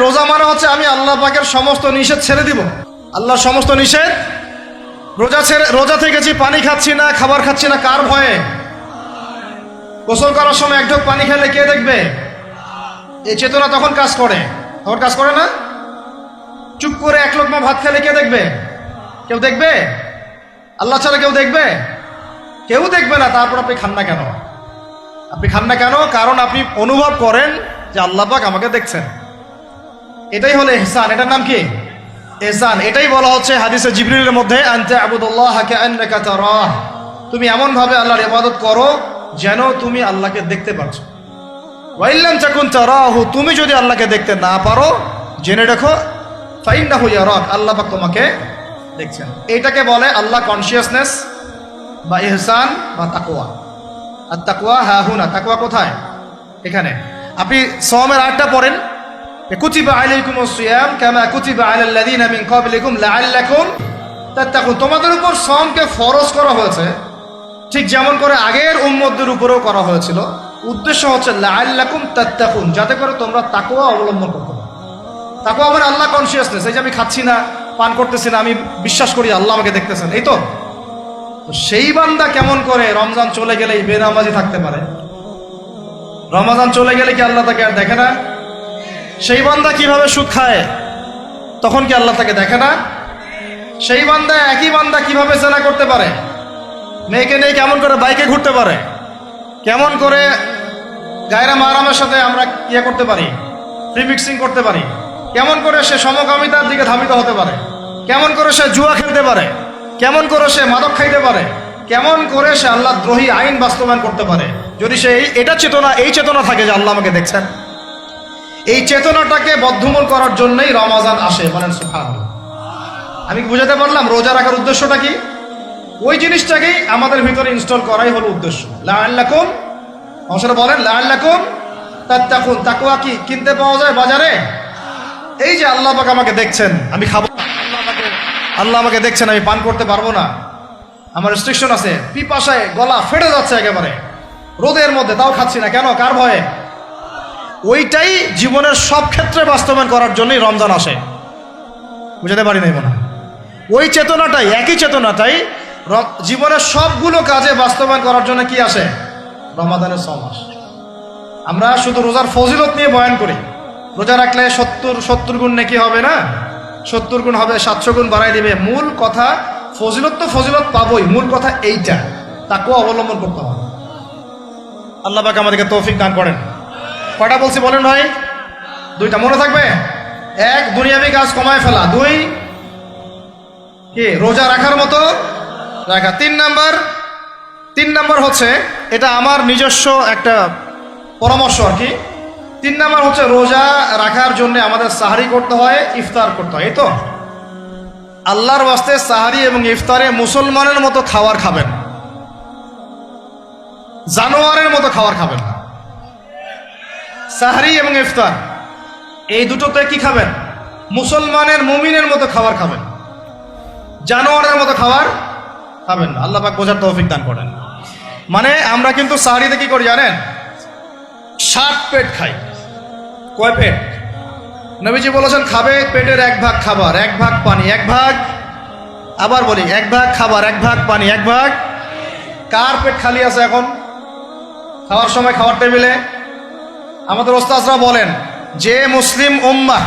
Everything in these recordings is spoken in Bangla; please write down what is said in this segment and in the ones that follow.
রোজা মানে হচ্ছে আমি আল্লাহ পাকের সমস্ত নিষেধ ছেড়ে দিব। আল্লাহর সমস্ত নিষেধ, রোজা থেকেছি, পানি খাচ্ছি না, খাবার খাচ্ছি না, কার ভয়ে? গোসল করার সময় এক ঢোক পানি খেলে কে দেখবে? এই চেতনা তখন কাজ করে, তখন কাজ করে না? চুপ করে এক লোকমা ভাত খেলে কে দেখবে? কেউ দেখবে? আল্লাহ ছাড়া কেউ দেখবে? কেউ দেখবে না। তারপর আপনি খান না কেন? আপনি খান না কেন? কারণ আপনি অনুভব করেন যে আল্লাহ পাক আমাকে দেখছেন। এটাই হলো ইহসান। এটার নাম কি? ইহসান। এটাই বলা হচ্ছে হাদিসে জিবরিলের মধ্যে, আনতা আবুদুল্লাহ কাআন্নাকা তারাহ, তুমি এমন ভাবে আল্লাহর ইবাদত করো যেন তুমি আল্লাহকে দেখতে পাচ্ছো। ওয়া ইল্লাম তাকুন তারাহু, তুমি যদি আল্লাহকে দেখতে না পারো, জেনে রাখো ফাইন্নাহু ইয়ারাক, আল্লাহ পাক তোমাকে দেখছেন। এটাকে বলে আল্লাহ কনসিয়াসনেস বা ইহসান বা তাকওয়া। আর তাকওয়া হাহুনা, তাকওয়া কোথায়? এখানে। আপনি সওমের আয়াতটা পড়েন, কুতিবা আলাইকুমুস সিয়াম কামা কুতিবা আলাল লাযিনা মিন ক্বাবলিকুম লাআল্লাকুম তাত্তাকুন, তোমাদের উপর সওমকে ফরজ করা হয়েছে ঠিক যেমন করে আগের উম্মতদের উপরেও করা হয়েছিল। উদ্দেশ্য হচ্ছে লাআল্লাকুম তাত্তাকুন, যাতে করে তোমরা তাকওয়া অবলম্বন করতে পারো। তাকওয়া মানে আল্লাহ কনসিয়াসনেস। এই যে আমি খাচ্ছি না, পান করতেছি না, আমি বিশ্বাস করি আল্লাহ আমাকে দেখতেছেন, এই তো। সেই বান্দা কেমন করে রমজান চলে গেলেই বেনামাজি থাকতে পারে? রমজান চলে গেলে কি আল্লাহ তাকে আর দেখে না? সেই বান্দা কিভাবে সুদ খায়, তখন কি আল্লাহ তাকে দেখে না? সেই বান্দা, একই বান্দা কিভাবে জেনা করতে পারে? মেয়েকে নিয়ে কেমন করে বাইকে ঘুরতে পারে? কেমন করে গায়রা মাহরামের সাথে আমরা ইয়ে করতে পারি, ফ্রি মিক্সিং করতে পারি? কেমন করে সে সমকামিতার দিকে ধাবিত হতে পারে? কেমন করে সে জুয়া খেলতে পারে? কেমন করে সে মাদক খাইতে পারে? কেমন করে সে আল্লাহ দ্রোহী আইন বাস্তবায়ন করতে পারে? যদি সে এটা চেতনা, এই চেতনা থাকে যে আল্লাহ আমাকে দেখছেন, এই চেতনাটাকে বদ্ধমূল করার জন্যই রমাজান আসে। বলেন সুবহানাল্লাহ। আমি বুঝাতে পারলাম রোজা রাখার উদ্দেশ্যটা কি? ওই জিনিসটাকেই আমাদের ভিতরে ইনস্টল করাই হলো উদ্দেশ্য। লাআল্লাকুম, অবশ্যই বলেন লাআল্লাকুম তাত্তাকুন। তাকওয়া কি কিনতে পাওয়া যায় বাজারে? এই যে আল্লাহ পাক আমাকে দেখছেন, আমি খাবো, আল্লাহ আমাকে দেখছেন, আমি পান করতে পারবো না, আমার রেস্ট্রিকশন আছে, পিপাসায় গলা ফেটে যাচ্ছে একেবারে রোদের মধ্যে, তাও খাচ্ছি না কেন? কার ভয়ে? ওইটাই জীবনের সব ক্ষেত্রে বাস্তবায়ন করার জন্যই রমজান আসে। বুঝাতে পারি নাই মনে হয়? ওই চেতনাটাই, একই চেতনাটাই জীবনের সবগুলো কাজে বাস্তবায়ন করার জন্য কি আসে? রমাদানের 6 মাস। আমরা শুধু রোজার ফজিলত নিয়ে বয়ান করি, রোজা রাখলে 70 গুণ নাকি হবে না, 70 গুণ হবে, 700 গুণ বাড়াই দিবে। মূল কথা ফজিলত তো ফজিলত পাবোই, মূল কথা এইটা, তাকেও অবলম্বন করতে হবে। আল্লাহ পাক আমাদেরকে তৌফিক দান করেন। কয়টা বলছি বলেন ভাই? 2টা মনে থাকবে। 1, দুনিয়াবি কাজ কমায় ফেলা। 2, কি রোজা রাখার মতো রাখা। 3 নাম্বার হচ্ছে, এটা আমার নিজস্ব একটা পরামর্শ আর কি। 3 নাম্বার হচ্ছে রোজা রাখার জন্য আমাদের সাহারি করতে হয়, ইফতার করতে হয়, এই তো। আল্লাহর ওয়াস্তে সাহারি এবং ইফতারে মুসলমানের মতো খাবার খাবেন, জানোয়ারের মতো খাবার খাবেন না। সাহারি এবং ইফতার এই দুটোতে কি খাবেন? মুসলমানের, মুমিনের মতো খাবার খাবেন, জানোয়ারের মতো খাবার খাবেন না। আল্লাহ পাক বোঝার তৌফিক দান করেন। মানে আমরা কিন্তু সাহারিতে কি করি জানেন? 7 পেট খাই। কয় পেট? নবীজি বলেছেন খাবে পেটের 1 ভাগ খাবার, 1 ভাগ পানি, 1 ভাগ, আবার বলি 1 ভাগ খাবার, 1 ভাগ পানি, 1 ভাগ। কার পেট খালি আছে এখন খাওয়ার সময়? খাওয়ার টেবিলে আমাদের ওস্তাদরা বলেন যে মুসলিম উম্মাহ,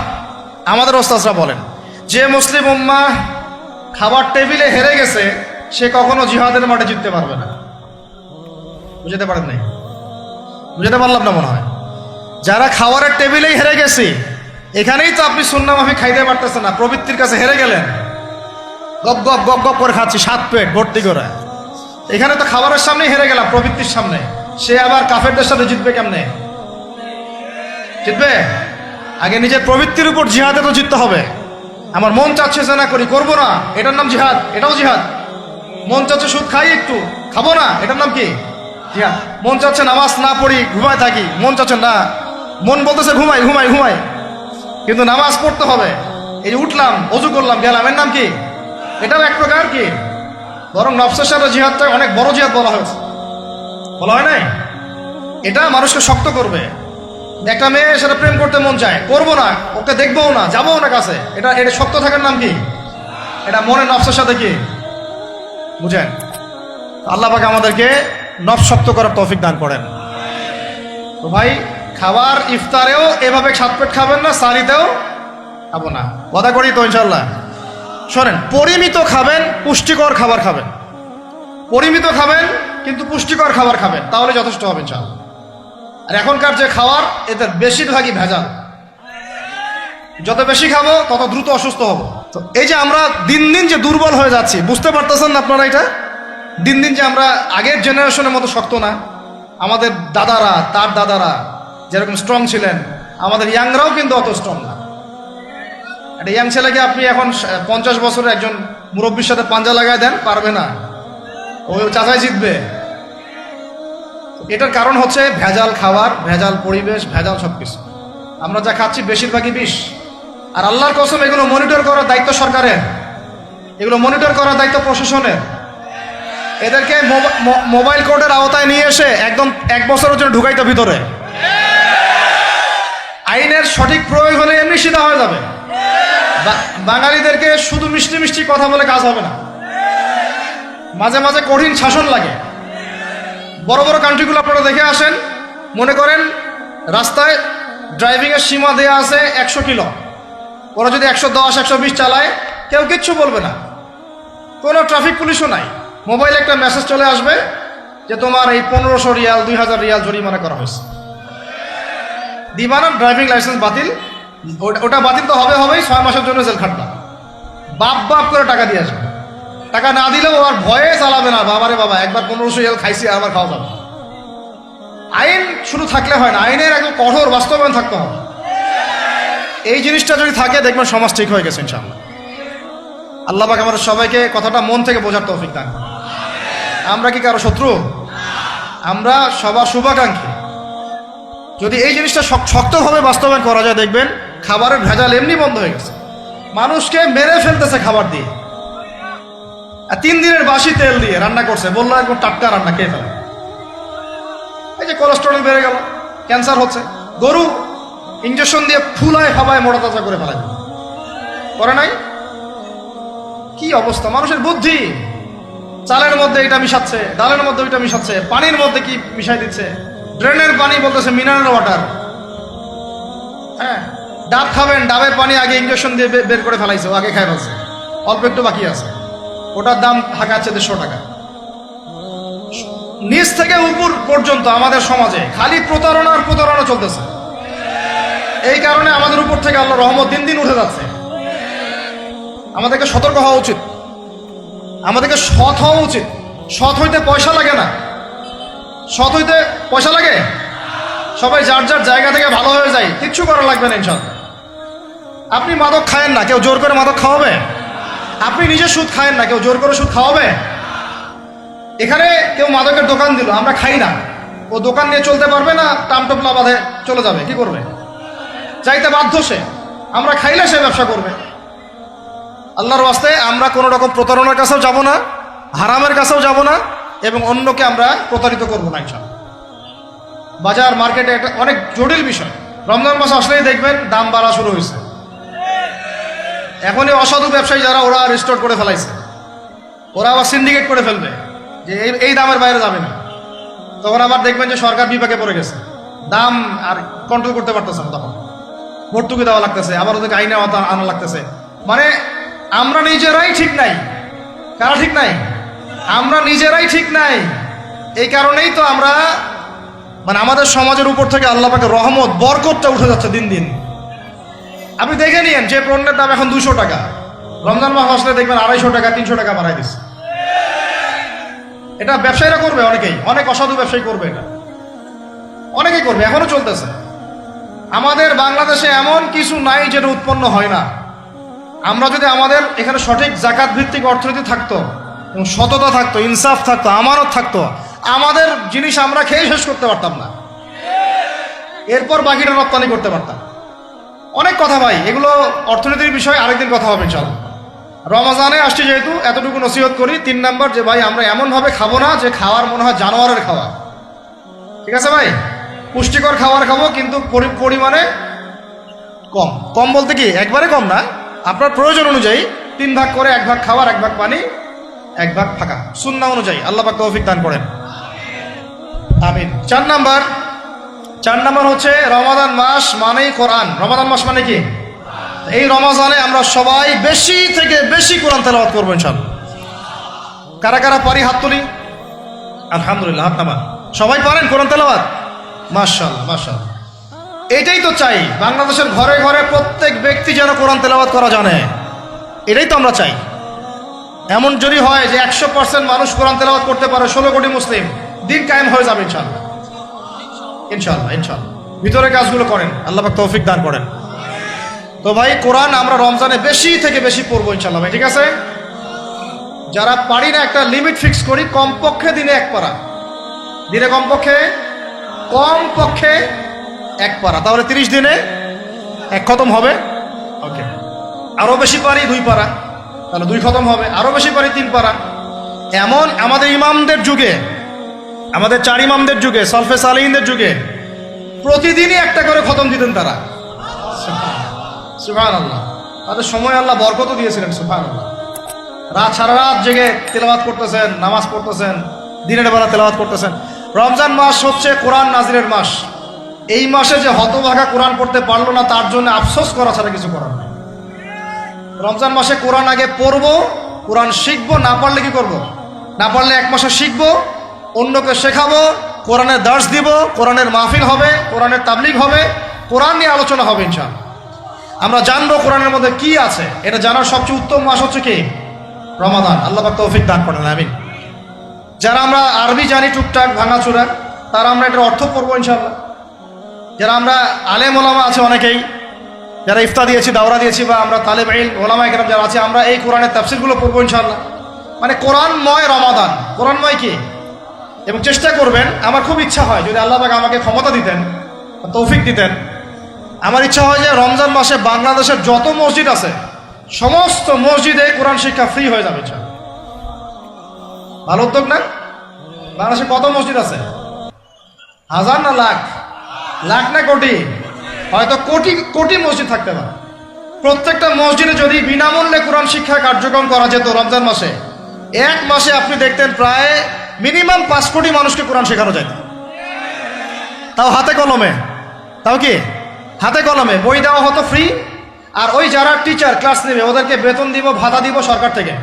আমাদের ওস্তাদরা বলেন যে মুসলিম উম্মাহ খাবার টেবিলে হেরে গেছে, সে কখনো জিহাদের মাঠে জিততে পারবে না। বুঝতে পারেন নাই? বুঝতে পারলাম না মনে হয়। যারা খাওয়ারের টেবিলেই হেরে গেছে, এখানেই তো আপনি সুন্নাহ মাফিক খাইতে পারতেছেন না, প্রবৃত্তির কাছে হেরে গেলেন, গপ গপ গপ গপ করে খাচ্ছি 7 পেট ভর্তি করে। এখানে তো খাবারের সামনেই হেরে গেলাম, প্রবৃত্তির সামনে। সে আবার কাফেরদের সাথে জিতবে কেমনে? জিতবে আগে নিজের প্রবৃত্তির উপর জিহাদে তো জিততে হবে। আমার মন চাচ্ছে জেনা করি, করবো না, এটার নাম জিহাদ, এটাও জিহাদ। মন চাচ্ছে সুদ খাই, একটু খাবো না, এটার নাম কি? জিহাদ। মন চাচ্ছে নামাজ না পড়ি, ঘুমায় থাকি, মন চাচ্ছে না, মন বলতেছে ঘুমাই ঘুমাই ঘুমাই, কিন্তু নামাজ পড়তে হবে। এই যে উঠলাম, অজু করলাম, গেলাম, এর নাম কি? এটাও এক প্রকার কি, বরং নফসের সাথে জিহাদটা অনেক বড় জিহাদ বলা হয়েছে, বলা হয় নাই? এটা মানুষকে শক্ত করবে, একটা মেয়ে সেটা প্রেম করতে মন চায়, করবো না, ওকে দেখবো না, যাবো না কাছে, এটা এটা শক্ত থাকার নাম কি? এটা মনে নফসের সাথে কি বুঝেন? আল্লাহ পাক আমাদেরকে নফস শক্ত করার তৌফিক দান করেন। তো ভাই, খাবার ইফতারেও এভাবে সাত পেট খাবেন না, সারিতেও খাবো না, কথা করি তো ইনশাল্লাহ। শোনেন, পরিমিত খাবেন, পুষ্টিকর খাবার খাবেন, পরিমিত খাবেন কিন্তু পুষ্টিকর খাবার খাবেন, তাহলে যথেষ্ট হবে ইনশাল্লাহ। আর এখনকার যে খাবার, এতে বেশিরভাগই ভেজাল। যত বেশি খাবো তত দ্রুত অসুস্থ হব। তো এই যে আমরা দিন দিন যে দুর্বল হয়ে যাচ্ছি, বুঝতে পারতেছেন না আপনারা? এটা দিন দিন যে আমরা আগের জেনারেশনের মতো শক্ত না। আমাদের দাদারা, তার দাদারা যেরকম স্ট্রং ছিলেন, আমাদের ইয়াংরাও কিন্তু অত স্ট্রং না। একটা ইয়াং ছেলেকে আপনি এখন 50 বছরের একজন মুরব্বীর সাথে পাঞ্জা লাগায় দেন, পারবে না, ওই চাচাই জিতবে। এটার কারণ হচ্ছে ভেজাল খাবার, ভেজাল পরিবেশ, ভেজাল সবকিছু। আমরা যা খাচ্ছি বেশিরভাগই বিষ। আর আল্লাহর কসম, এগুলো মনিটর করার দায়িত্ব সরকারের, এগুলো মনিটর করার দায়িত্ব প্রশাসনের। এদেরকে মোবাইল কোর্টের আওতায় নিয়ে এসে একদম 1 বছরের জন্য ঢুকাইতে ভিতরে। আইনের সঠিক প্রয়োগ হলে এমনি সিধা হয়ে যাবে। বাঙালিদেরকে শুধু মিষ্টি মিষ্টি কথা বলে কাজ হবে না, মাঝে মাঝে কঠিন শাসন লাগে। বড় বড় কান্ট্রিগুলো আপনারা দেখে আসেন, মনে করেন রাস্তায় ড্রাইভিংয়ের সীমা দেওয়া আছে 100 কিলো, ওরা যদি 110, 120 চালায়, কেউ কিচ্ছু বলবে না, কোনো ট্রাফিক পুলিশও নাই। মোবাইলে একটা মেসেজ চলে আসবে যে তোমার এই 1500 রিয়াল, 2000 রিয়াল জরিমানা করা হয়েছে। দিবা না, ড্রাইভিং লাইসেন্স বাতিল। ওটা বাতিল তো হবেই, 6 মাসের জন্য জেল খাটবা। বাপ করে টাকা দিয়ে আসবে। টাকা না দিলেও আর ভয়ে চালাবে না, বাবারে বাবা, একবার 1500 রিয়াল খাইছি, আর আমার খাওয়া যাবে। আইন শুধু থাকলে হয় না, আইনের একদম কঠোর বাস্তবায়ন থাকতে হবে। এই জিনিসটা যদি থাকে, দেখবেন সমাজ ঠিক হয়ে গেছে ইনশাআল্লাহ। আল্লাহ পাক আমাদের সবাইকে কথাটা মন থেকে বোঝার তৌফিক দান করেন। আমরা কি কারো শত্রু? আমরা সবার শুভাকাঙ্ক্ষী। যদি এই জিনিসটা শক্তভাবে বাস্তবায়ন করা যায়, দেখবেন খাবারের ভেজাল এমনি বন্ধ হয়ে গেছে। মানুষকে মেরে ফেলতেছে খাবার দিয়ে, 3 দিনের বাসি তেল দিয়ে রান্না করছে, বললো একদম টাটকা রান্না, খেয়ে ফেলে। এই যে কোলেস্টেরল বেড়ে গেল, ক্যান্সার হচ্ছে। গরু ইঞ্জেকশন দিয়ে ফুলায় ফাবায় মোটা তাজা করে ফেলা করে নাই? কি অবস্থা মানুষের বুদ্ধি! চালের মধ্যে এটা মিশাচ্ছে, ডালের মধ্যে ওইটা মিশাচ্ছে, পানির মধ্যে কি মিশাই দিচ্ছে, ড্রেনের পানি বলতেছে মিনারেল ওয়াটার। হ্যাঁ, ডাব খাবেন, ডাবের পানি আগে ইঞ্জেকশন দিয়ে বের করে ফেলাইছে, আগে খাই ফেলছে, অল্প একটু বাকি আছে, ওটার দাম হাঁকাচ্ছে 150 টাকা। নিচ থেকে উপর পর্যন্ত আমাদের সমাজে খালি প্রতারণা চলতেছে। এই কারণে আমাদের উপর থেকে আল্লাহর রহমত দিন দিন উঠে যাচ্ছে। আমাদেরকে সতর্ক হওয়া উচিত, আমাদেরকে সৎ হওয়া উচিত। সৎ হইতে পয়সা লাগে না, সৎ হইতে পয়সা লাগে। সবাই যার যার জায়গা থেকে ভালো হয়ে যায়, কিচ্ছু করা লাগবে না ইনশাআল্লাহ। আপনি মাদক খায়েন না, কেউ জোর করে মাদক খাওয়াবে? আপনি নিজে সুদ খায়েন না, কেউ জোর করে সুদ খাওয়াবে? এখানে কেউ মাদকের দোকান দিল, আমরা খাই না, ও দোকান নিয়ে চলতে পারবে না, টামটোপলা বাঁধে চলে যাবে, কি করবে? চাইতে বাধ্য সে। আমরা খাইলে সে ব্যবসা করবে। আল্লাহর ওয়াস্তে আমরা কোনো রকম প্রতারণার কাছেও যাব না, হারামের কাছেও যাব না, এবং অন্যকে আমরা প্রতারিত করবো না ইনশাআল্লাহ। বাজার মার্কেটে একটা অনেক জটিল বিষয়। রমজান মাস আসলেই দেখবেন দাম বাড়া শুরু হয়েছে। এখনই অসাধু ব্যবসায়ী যারা, ওরা রিস্টোর করে ফেলাইছে, ওরা আবার সিন্ডিকেট করে ফেলবে যে এই দামের বাইরে যাবে না। তখন আবার দেখবেন যে সরকার বিপাকে পড়ে গেছে, দাম আর কন্ট্রোল করতে পারতেছে না, তখন ভর্তুকি দেওয়া লাগতেছে, আবার ওদেরকে আইনে আনা লাগতেছে। মানে আমরা নিজেরাই ঠিক নাই। কারা ঠিক নাই? আমরা নিজেরাই ঠিক নাই। এই কারণেই তো আমরা, মানে আমাদের সমাজের উপর থেকে আল্লাহ পাকের রহমত, বরকতটা উঠে যাচ্ছে দিন দিন। আপনি দেখে নিন, যে পণ্যের দাম এখন 200 টাকা, রমজান মাস আসলে দেখবেন 250 টাকা, 300 টাকা বাড়াই দিচ্ছে। এটা ব্যবসায়ীরা করবে, অনেক অসাধু ব্যবসায়ী করবে, এটা অনেকেই করবে, এখনো চলতেছে। আমাদের বাংলাদেশে এমন কিছু নাই যেটা উৎপন্ন হয় না। আমরা যদি আমাদের এখানে সঠিক জাকাত ভিত্তিক অর্থনীতি থাকতো, এবং সততা থাকতো, ইনসাফ থাকতো, আমানত থাকতো, আমাদের জিনিস আমরা খেয়ে শেষ করতে পারতাম না, এরপর বাকিটা রপ্তানি করতে পারতাম। অনেক কথা ভাই, এগুলো অর্থনীতির বিষয়, আরেকদিন কথা হবে ইনশাআল্লাহ। রমজানে আসছি যেহেতু, এতটুকু নসিহত করি। 3 নাম্বার, যে ভাই আমরা এমন ভাবে খাবো না যে খাওয়ার মনে হয় জানোয়ারের খাওয়া। ঠিক আছে ভাই? পুষ্টিকর খাবার খাবো, কিন্তু পরিমাণে কম। কম বলতে কি একবারে কম না, আপনার প্রয়োজন অনুযায়ী 3 ভাগ করে, 1 ভাগ খাবার, 1 ভাগ পানি, 1 ভাগ ফাঁকা, সুন্নাহ অনুযায়ী। আল্লাহ পাক তৌফিক দান করেন, আমিন। 4 নাম্বার হচ্ছে রমাদান মাস মানেই কোরআন। রমাদান মাস মানে কি? এই রমজানে আমরা সবাই বেশি থেকে বেশি কোরআন তেলাওয়াত করবো ইনশাআল্লাহ। কারা কারা পারি হাত তুলি, আলহামদুলিল্লাহ, হাত নামান। সবাই পারেন কোরআন তেলাওয়াত? মাশাআল্লাহ, মাশাআল্লাহ। এটাই তো চাই, বাংলাদেশের ঘরে ঘরে প্রত্যেক ব্যক্তি যেন কোরআন তেলাওয়াত করা জানে, এটাই তো আমরা চাই। এমন যদি হয় যে 100% মানুষ কোরআন তেলাওয়াত করতে পারে, 16 কোটি মুসলিম, দিন কায়েম হয়ে যাবে ইনশাআল্লাহ, ইনশাআল্লাহ, ইনশাআল্লাহ। ভিতরে কাজগুলো করেন, আল্লাহ পাক তৌফিক দান করেন। তো ভাই, কোরআন আমরা রমজানে বেশি থেকে বেশি পড়বো ইনশাআল্লাহ ভাই, ঠিক আছে? যারা পারি না, একটা লিমিট ফিক্স করি, কমপক্ষে দিনে 1 পারা, দিনে কমপক্ষে 1 পারা, তাহলে 30 দিনে 1 খতম হবে। ওকে, আরো বেশি পারি 2 পারা, তাহলে 2 খতম হবে। আরো বেশি পারি 3 পারা। এমন আমাদের ইমামদের যুগে, আমাদের 4 ইমামদের যুগে, সলফে সালিহিনদের যুগে প্রতিদিনই 1টা করে খতম দিতেন তারা। সুবহানাল্লাহ, তাদের সময় আল্লাহ বরকত দিয়েছিলেন। সুবহানাল্লাহ, সারা রাত জেগে তেলাওয়াত করতেছেন, নামাজ পড়তেছেন, দিনের বেলা তেলাওয়াত করতেছেন। রমজান মাস হচ্ছে কোরআন নাজিলের মাস। এই মাসে যে হতভাগা কোরআন পড়তে পারলো না, তার জন্য আফসোস করা ছাড়া কিছু করার নেই। রমজান মাসে কোরআন আগে পড়বো, কোরআন শিখবো, না পারলে কি করব? না পারলে 1 মাসে শিখবো, অন্যকে শেখাবো, কোরআনের দার্স দিব, কোরআনের মাহফিল হবে, কোরআনের তাবলীগ হবে, কোরআন নিয়ে আলোচনা হবে ইনশাআল্লাহ। আমরা জানবো কোরআনের মধ্যে কি আছে। এটা জানার সবচেয়ে উত্তম মাস হচ্ছে কি? রমাদান। আল্লাহ পাক তৌফিক দান করেন, আমিন। যারা আমরা আরবি জানি টুকটাক ভাঙাচোরা, তারা আমরা এটার অর্থ পড়বো ইনশাআল্লাহ। যারা আমরা আলেম ওলামা আছে অনেকেই, যারা ইফতা দিয়েছি, দাওরা দিয়েছি, বা আমরা তালেব ইলম ওলামা একরাম যারা আছে, আমরা এই কোরআনের তাফসীরগুলো পড়বো ইনশাআল্লাহ। মানে কোরআনময় রমাদান, কোরআনময় কি? এবং চেষ্টা করবেন, আমার খুব ইচ্ছা হয় যদি আল্লাহ পাক আমাকে ক্ষমতা দিতেন, তৌফিক দিতেন, আমার ইচ্ছা হয় যে রমজান মাসে বাংলাদেশের যত মসজিদ আছে সমস্ত মসজিদে কোরআন শিক্ষা ফ্রি হয়ে যাবে ইনশাআল্লাহ। ভালো উদ্যোগ না? বাংলাদেশে কত মসজিদ আছে? 1000 না লাখ? লাখ না কোটি? হয়তো কোটি কোটি মসজিদ থাকতে পারে। প্রত্যেকটা মসজিদে যদি বিনামূল্যে কোরআন শিক্ষা কার্যক্রম করা যেত রমজান মাসে, 1 মাসে আপনি দেখতেন প্রায় মিনিমাম 5 কোটি মানুষকে কোরআন শেখানো যায়। তাও হাতে কলমে, তাও কি হাতে কলমে, বই দেওয়া হতো ফ্রি। আর ওই যারা টিচার ক্লাস নেবে ওদেরকে বেতন দিব, ভাতা দিব সরকার থেকে।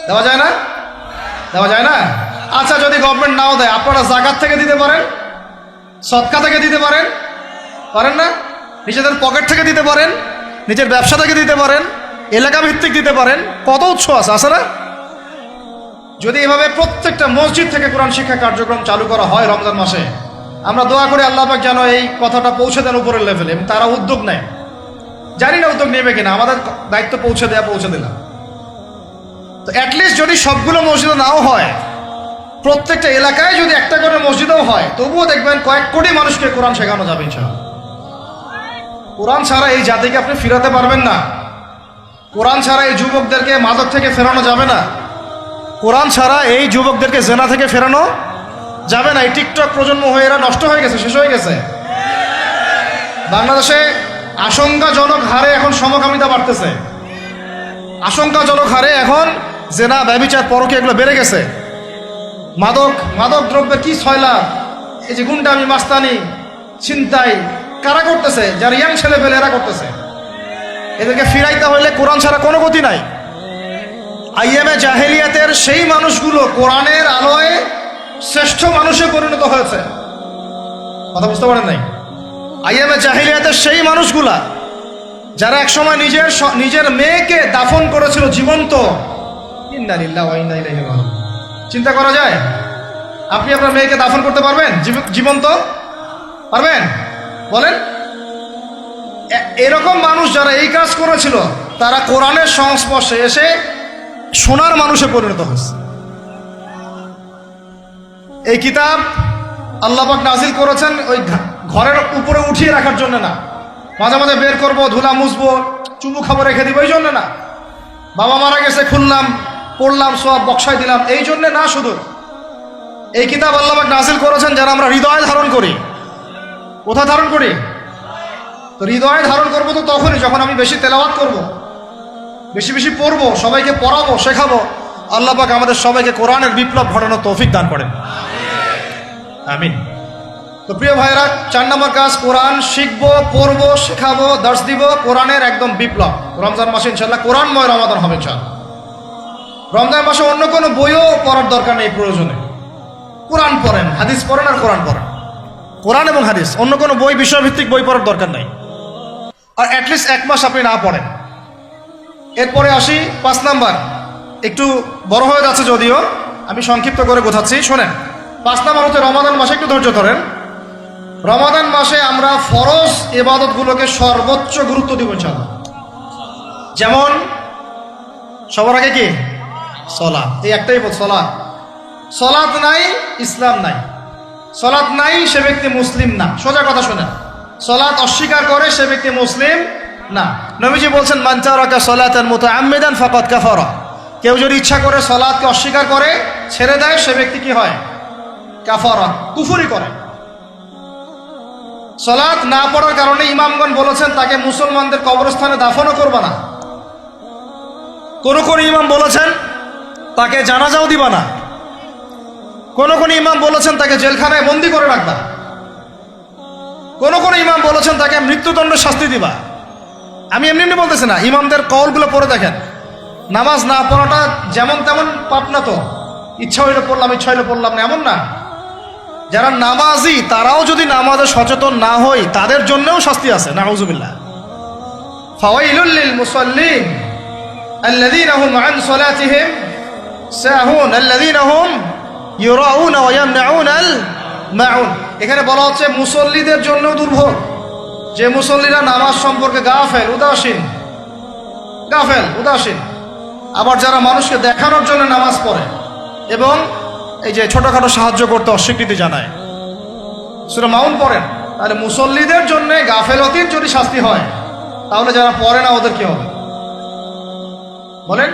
দেওয়া যায় না? দেওয়া যায় না? আচ্ছা, যদি গভর্নমেন্ট নাও দেয়, আপনারা জাকাত থেকে দিতে পারেন, সদকা থেকে দিতে পারেন, পারেন না? নিজেদের পকেট থেকে দিতে পারেন, নিজের ব্যবসা থেকে দিতে পারেন, এলাকা ভিত্তিক দিতে পারেন। কত উৎস আছে না? যদি এভাবে প্রত্যেকটা মসজিদ থেকে কোরআন শিক্ষা কার্যক্রম চালু করা হয় রমজান মাসে, আমরা দোয়া করি আল্লাহ পাক যেন এই কথাটা পৌঁছে দেন উপরের লেভেলে, এবং তারা উদ্যোগ নেয়। জানি না উদ্যোগ নেবে কিনা, আমাদের দায়িত্ব পৌঁছে দিলাম। তো অ্যাটলিস্ট যদি সবগুলো মসজিদে নাও হয়, প্রত্যেকটা এলাকায় যদি 1টা করে মসজিদও হয়, তবুও দেখবেন কয়েক কোটি মানুষকে কোরআন শেখানো যাবে ইনশাআল্লাহ। কোরআন ছাড়া এই জাতিকে আপনি ফিরাতে পারবেন না। কোরআন ছাড়া এই যুবকদেরকে মাদক থেকে ফেরানো যাবে না। কোরআন ছাড়া এই যুবকদেরকে জেনা থেকে ফেরানো যাবে না। এই টিকটক প্রজন্ম হয়ে এরা নষ্ট হয়ে গেছে, শেষ হয়ে গেছে। বাংলাদেশে আশঙ্কাজনক হারে এখন সমকামিতা বাড়তেছে। আশঙ্কাজনক হারে এখন জেনা, ব্যভিচার, পরকী এগুলো বেড়ে গেছে। মাদক দ্রব্যের কি ছয়লাভ, এই যে গুন্ডামি, মাস্তানি, ছিনতাই কারা করতেছে? যারা ইয়াং ছেলে পেলে এরা করতেছে। এদেরকে ফিরাইতে হইলে কোরআন ছাড়া কোনো গতি নাই। আইএমএ জাহেলিয়াতের সেই মানুষগুলো কোরআনের আলোয় শ্রেষ্ঠ মানুষে পরিণত হয়েছে। কথা বুঝতে পারেন নাই? আইএমএ জাহেলিয়াতের সেই মানুষগুলা যারা একসময় নিজের মেয়েকে দাফন করেছিল জীবন্ত। ইন্না লিল্লাহি ওয়া ইন্না ইলাইহি রাজিউন। চিন্তা করা যায়? আপনি আপনার মেয়েকে দাফন করতে পারবেন জীবন্ত? পারবেন? বলেন। এরকম মানুষ যারা এই কাজ করেছিল, তারা কোরআনের সংস্পর্শে এসে সোনার মানুষে পরিণত হয়েছে। এই কিতাব আল্লাহ পাক নাজিল করেছেন ওই ঘরের উপরে উঠিয়ে রাখার জন্য না, মাঝে মাঝে বের করবো, ধুলা মুছবো, চুমু খাবো, রেখে দিব, এই জন্য না। বাবা মারা গেছে, খুললাম, পড়লাম, সব বক্সায় দিলাম, এই জন্যে না। শুধু এই কিতাব আল্লাহ পাক নাযিল করেছেন যারা আমরা হৃদয়ে ধারণ করি। কোথায় ধারণ করি? তো হৃদয়ে ধারণ করবো তো তখনই যখন আমি বেশি তেলাওয়াত করব, বেশি বেশি পড়বো, সবাইকে পড়াবো, শেখাবো। আল্লাহ পাক আমাদের সবাইকে কোরআনের বিপ্লব ঘটানোর তৌফিক দান করেন, আমিন। তো প্রিয় ভাইরা, 4 নম্বর কাজ, কোরআন শিখবো, পড়বো, শেখাবো, দর্শ দিব, কোরআনের একদম বিপ্লব। রমজান মাসে ইনশাআল্লাহ কোরআনময় রমাদান হবে ইনশাআল্লাহ। রমজান মাসে অন্য কোনো বইও পড়ার দরকার নেই, প্রয়োজনে কোরআন পড়েন, হাদিস পড়েন আর কোরআন পড়েন। কোরআন এবং হাদিস, অন্য কোনো বই, বিষয়ভিত্তিক বই পড়ার দরকার নাই। আর অ্যাটলিস্ট 1 মাস আপনি না পড়েন। এরপরে আসি 5 নাম্বার, একটু বড় হয়ে যাচ্ছে যদিও, আমি সংক্ষিপ্ত করে বোঝাচ্ছি, শোনেন। 5 নাম্বার হচ্ছে রমাদান মাসে, একটু ধৈর্য ধরেন। রমাদান মাসে আমরা ফরজ ইবাদতগুলোকে সর্বোচ্চ গুরুত্ব দিব ইনশাআল্লাহ। যেমন সবার আগে কি? সালাত। এই একটাই বল, সালাত। সালাত নাই, ইসলাম নাই। সালাত নাই, সে ব্যক্তি মুসলিম না। সোজা কথা শোনেন, সালাত অস্বীকার করে সে ব্যক্তি মুসলিম না। নবীজি বলছেন, মান তারাকা সালাতান মুতাআম্মিদান ফাকাদ কাফারা। কেউ যদি ইচ্ছা করে সালাতকে অস্বীকার করে, ছেড়ে দেয়, সে ব্যক্তি কি হয়? কাফারা, কুফরি করে। সালাত না পড়ার কারণে ইমামগণ বলেছেন তাকে মুসলমানদের কবরস্থানে দাফনও করবে না। কোন কোন ইমাম বলেছেন তাকে জানাজাও দিবা না। কোন কোন ইমাম বলেছেন তাকে জেলখানায় বন্দী করে রাখবা। কোন কোন ইমাম বলেছেন তাকে মৃত্যুদণ্ডের শাস্তি দিবা। আমি এমনি এমনি বলতেছি না, ইমামদের কওলগুলো পড়ে দেখেন। নামাজ না পড়াটা যেমন তেমন পাপ না তো, ইচ্ছা হইলে পড়লাম, ইচ্ছা হইলে পড়লাম না, এমন না। যারা নামাজি তারাও যদি নামাজে সচেতন না হয়, তাদের জন্যও শাস্তি আছে, নাউযুবিল্লাহ। ফাওয়াইলুল লিল মুসাল্লিন আল্লাযীনা হুম আন সালাতিহিম সাহুন আল্লাযীনা হুম ইউরাউনা ওয়া ইয়ামনাউনাল মাউন। এখানে বলা হচ্ছে মুসল্লিদের জন্য দুর্ভোগ, যে মুসল্লিরা নামাজ সম্পর্কে গাফেল, উদাসীন। আবার যারা মানুষকে দেখানোর জন্য নামাজ পড়ে এবং এই যে ছোটখাটো সাহায্য করতে অস্বীকৃতি জানায়, সূরা মাউন পড়েন, তাহলে মুসল্লিদের জন্য গাফেলতির যদি শাস্তি হয়, তাহলে যারা পড়ে না ওদের কি হবে বলেন?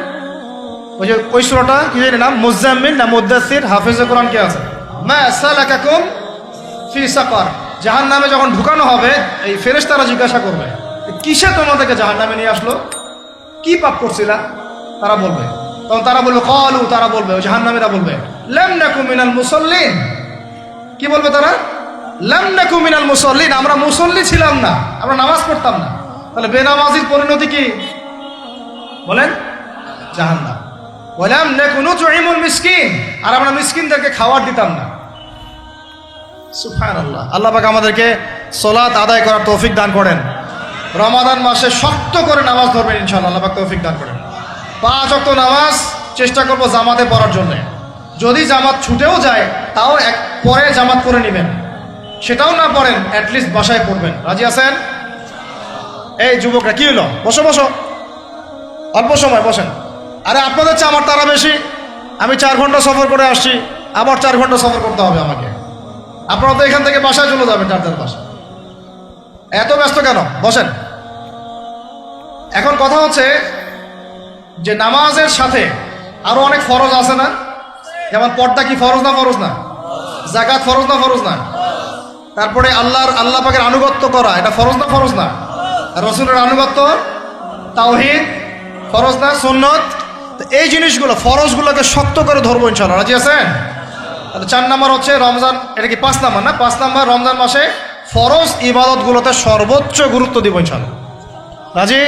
ওই যে ওই সূরাটা কি জানি নাম, মুজাম্মিল না মুদ্দাসসির, হাফেজে কোরআন কে আছে, মা সালাকাকুম ফি সাকার। জাহান্নামে যখন ঢুকানো হবে, এই ফেরেশতারা জিজ্ঞাসা করবে, কিসে তোমাদেরকে জাহান্নামে নিয়ে আসলো, কি পাপ করছিলা? তারা বলবে, তখন তারা বলবে ক্বালু, তারা বলবে, ওই জাহান্নামীরা বলবে, লাম নাকু মিনাল মুসাল্লিন। কি বলবে তারা? লাম নাকু মিনাল মুসাল্লিন, আমরা মুসল্লি ছিলাম না, আমরা নামাজ পড়তাম না। তাহলে বেনামাজির পরিণতি কি বলেন? জাহান্নাম। ওয়ালাম নাকু নুতঈমুল মিসকিন, আর আমরা মিসকিনদেরকে খাবার দিতাম না। সুবহানাল্লাহ। আল্লাহ পাক আমাদেরকে সালাত আদায় করার তৌফিক দান করেন। রমাদান মাসে শক্ত করে নামাজ ধরবেন ইনশাআল্লাহ, আল্লাহ পাক তৌফিক দান করেন। 5 ওয়াক্ত নামাজ চেষ্টা করব জামাতে পড়ার জন্য। যদি জামাত ছুটেও যায়, তাও পরে জামাত করে নেবেন। সেটাও না পড়েন, অ্যাটলিস্ট বাসায় পড়বেন। রাজি আছেন? এই যুবকরা, কি হলো? বসো বসো, অল্প সময় বসেন। আরে আপনাদের চেয়ে আমার তারা বেশি। আমি 4 ঘন্টা সফর করে আসছি, আবার 4 ঘন্টা সফর করতে হবে আমাকে। আপনারা তো এখান থেকে বাসায় চলে যাবেন, যার বাসা। এত ব্যস্ত কেন? বসেন। এখন কথা হচ্ছে যে নামাজের সাথে আরো অনেক ফরজ আছে না? যেমন পর্দা কি ফরজ না? ফরজ না? যাকাত ফরজ না? ফরজ না? তারপরে আল্লাহ পাকের আনুগত্য করা, এটা ফরজ না? ফরজ না? রাসূলের আনুগত্য, তাওহীদ ফরজ না? সুন্নত। তো এই জিনিসগুলো, ফরজগুলোকে শক্ত করে ধরবো ইনশাআল্লাহ। রাজি আছেন? তাহলে 4 নাম্বার হচ্ছে রমজান, এটা কি 5 নাম্বার না? 5 নাম্বার, রমজান মাসে ফরজ ইবাদতগুলোতে সর্বোচ্চ গুরুত্ব দিব ইনশাআল্লাহ। রাজি?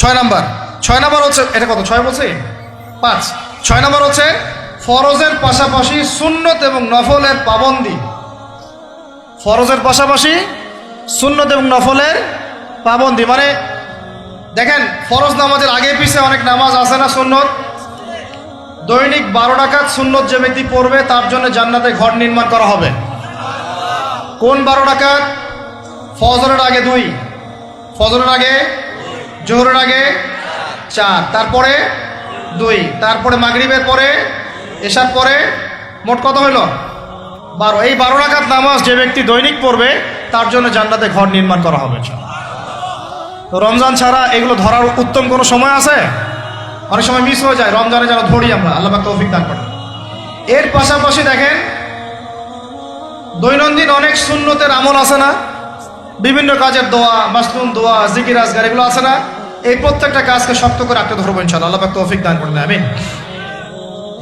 6 নাম্বার হচ্ছে, এটা কত? 6 বলছি? 5। 6 নাম্বার হচ্ছে ফরজের পাশাপাশি সুন্নত এবং নফলের পাবন্দি। ফরজের পাশাপাশি সুন্নত এবং নফলের পাবন্দি, মানে দেখেন, ফরজ নামাজের আগে পিছে অনেক নামাজ আছে না সুন্নত? দৈনিক 12 রাকাত সুন্নত যে ব্যক্তি পড়বে, তার জন্য জান্নাতে ঘর নির্মাণ করা হবে। কোন 12 রাকাত? ফজরের আগে 2, ফজরের আগে, জোহরের আগে 4, তারপরে 2, তারপরে মাগরিবের পরে, এশার পরে, মোট কত হইল? 12। এই 12 রাকাত নামাজ যে ব্যক্তি দৈনিক পড়বে, তার জন্য জান্নাতে ঘর নির্মাণ করা হবে। তো রমজান ছাড়া এগুলো ধরার উত্তম কোনো সময় আছে? অনেক সময় মিস হয়ে যায়, রমজানে যেন ধরি আমরা, আল্লাহ পাক তৌফিক দান করেন। এর পাশাপাশি দেখেন দৈনন্দিন অনেক সুন্নতের আমল আছে না, বিভিন্ন কাজের দোয়া, মাসনুন দোয়া, জিকির আজগার এগুলো আছে না, এই প্রত্যেকটা কাজকে শক্ত করে আঁকড়ে ধরবো ইনশাআল্লাহ। আল্লাহ পাক তৌফিক দান করুন, আমিন।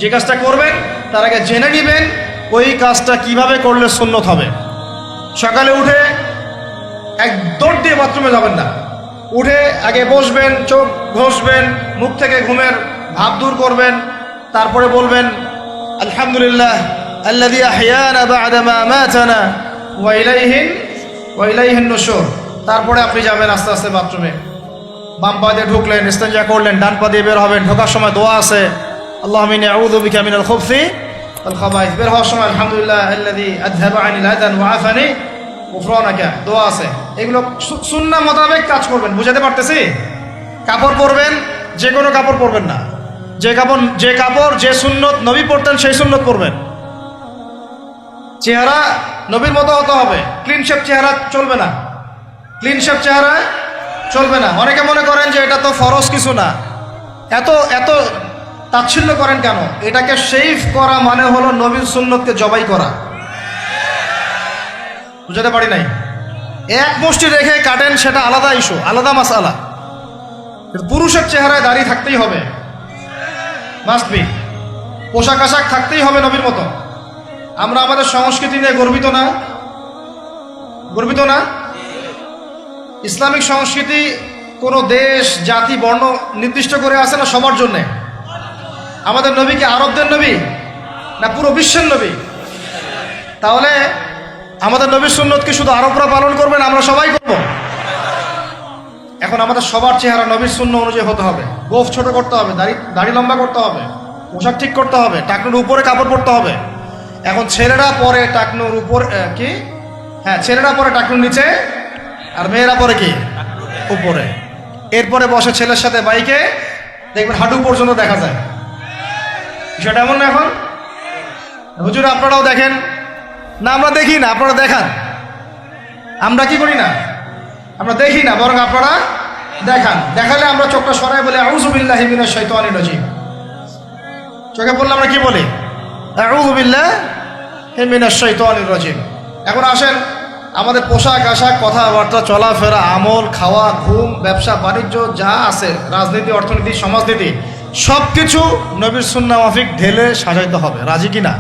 যে কাজটা করবেন তার আগে জেনে নেবেন ওই কাজটা কিভাবে করলে সুন্নত হবে। সকালে উঠে এক দৌড় দিয়ে বাথরুমে যাবেন না, উঠে আগে বসবেন, চোখ ঘষবেন, মুখ থেকে ঘুমের ভাব দূর করবেন, তারপরে বলবেন আলহামদুলিল্লাহ আল্লাযী আহইয়ানা বা'দা মা আমাতানা ওয়া ইলাইহিন নুশুর। তারপরে আপনি যাবেন আস্তে আস্তে বাথরুমে, বাম পা দিয়ে ঢুকলেন, ইস্তেঞ্জা করলেন, ডান পা দিয়ে বের হবেন। ঢোকার সময় দোয়া আছে, আল্লাহুম্মা ইন্নী আউযু বিকা মিনাল খুবসি ওয়াল খাবাইস। বের হওয়ার সময় আলহামদুলিল্লাহ আল্লাযী আযহাবা আনিল আযান ওয়া আফানি গুফরানাকা, দোয়া আছে। এগুলো সুন্নাহ মোতাবেক কাজ করবেন। বুঝাতে পারতেছি? কাপড় পরবেন, যে কোনো কাপড় পরবেন না, যে কাপড় যে সুন্নত নবী পরতেন সেই সুন্নত পরবেন। চেহারা নবীর মতো হতে হবে, ক্লিন শেপ চেহারা চলবে না, ক্লিন শেপ চেহারা চলবে না। অনেকে মনে করেন যে এটা তো ফরজ কিছু না, এত তাচ্ছিল্য করেন কেন? এটাকে শেভ করা মানে হলো নবীর সুন্নতকে জবাই করা। বুঝাতে পারি নাই? এক মুষ্টি রেখে কাটেন, সেটা আলাদা ইস্যু, আলাদা মাসআলা। পুরুষের চেহারায় দাড়ি থাকতেই হবে, মাস্ট বি। পোশাক আশাক থাকতেই হবে নবীর মতো। আমরা আমাদের সংস্কৃতি নিয়ে গর্বিত না? গর্বিত না? ইসলামিক সংস্কৃতি কোনো দেশ, জাতি, বর্ণ নির্দিষ্ট করে আছে না সবার জন্যে? আমাদের নবী কি আরবদের নবী না পুরো বিশ্বের নবী? তাহলে আমাদের নবীর সুন্নত কি শুধু আরবরা পালন করবেন, আমরা সবাই করব? এখন আমাদের সবার চেহারা নবীর সুন্নাহ অনুযায়ী হতে হবে। গোঁফ ছোট করতে হবে, দাড়ি লম্বা করতে হবে, পোশাক ঠিক করতে হবে, টাকনুর উপরে কাপড় পরতে হবে। এখন ছেলেরা পরে টাকনুর উপর কি, হ্যাঁ ছেলেরা পরে টাকনুর নিচে, আর মেয়েরা পরে কি উপরে। এরপরে বসে ছেলের সাথে বাইকে, দেখবেন হাঁটু পর্যন্ত দেখা যায়। বিষয়টা এমন না? এখন হুজুর আপনারাও দেখেন না? আমরা দেখি না, আপনারা দেখান। আমরা কি করি না? আমরা দেখি না, বরং আপনারা দেখান। দেখালে আমরা চোখটা সরাই বলে আউযু বিল্লাহি মিনাশ শাইতানির রাজিম। চোখে বললে আমরা কি বলি? আউযু বিল্লাহি মিনাশ শাইতানির রাজিম। এখন আসেন, আমাদের পোশাক আশাক, কথাবার্তা, চলাফেরা, আমল, খাওয়া, ঘুম, ব্যবসা বাণিজ্য যা আছে, রাজনীতি, অর্থনীতি, সমাজনীতি, সব কিছু নবীর সুন্নাহ মাফিক ঢেলে সাজাইতে হবে। রাজি কি না?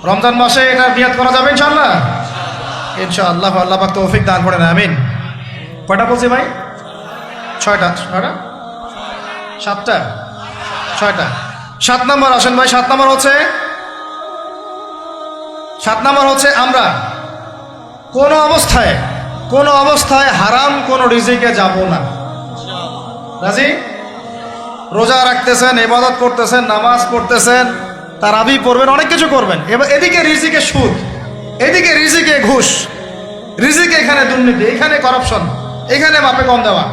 রমজান মাসে এটা নিয়াত করা যাবে ইনশাআল্লাহ? ইনশাআল্লাহ। আল্লাহ পাক তৌফিক দান করেন, আমিন। কয়টা বলছি ভাই? ছয়টা। 7টা? 6টা। 7 নম্বর আসেন ভাই। 7 নম্বর হচ্ছে আমরা কোনো অবস্থায় হারাম কোনো রিজিকে যাব না। রাজি? রোজা রাখতেছেন, ইবাদত করতেছেন, নামাজ পড়তেছেন, তারাবি পড়বেন, অনেক কিছু করবেন। এবার এদিকে রিজিকে সুদ, এদিকে রিজিকে ঘুষ, রিজিকে এখানে দুর্নীতি, এখানে করাপশন, এখানে মাপে কম দেওয়া,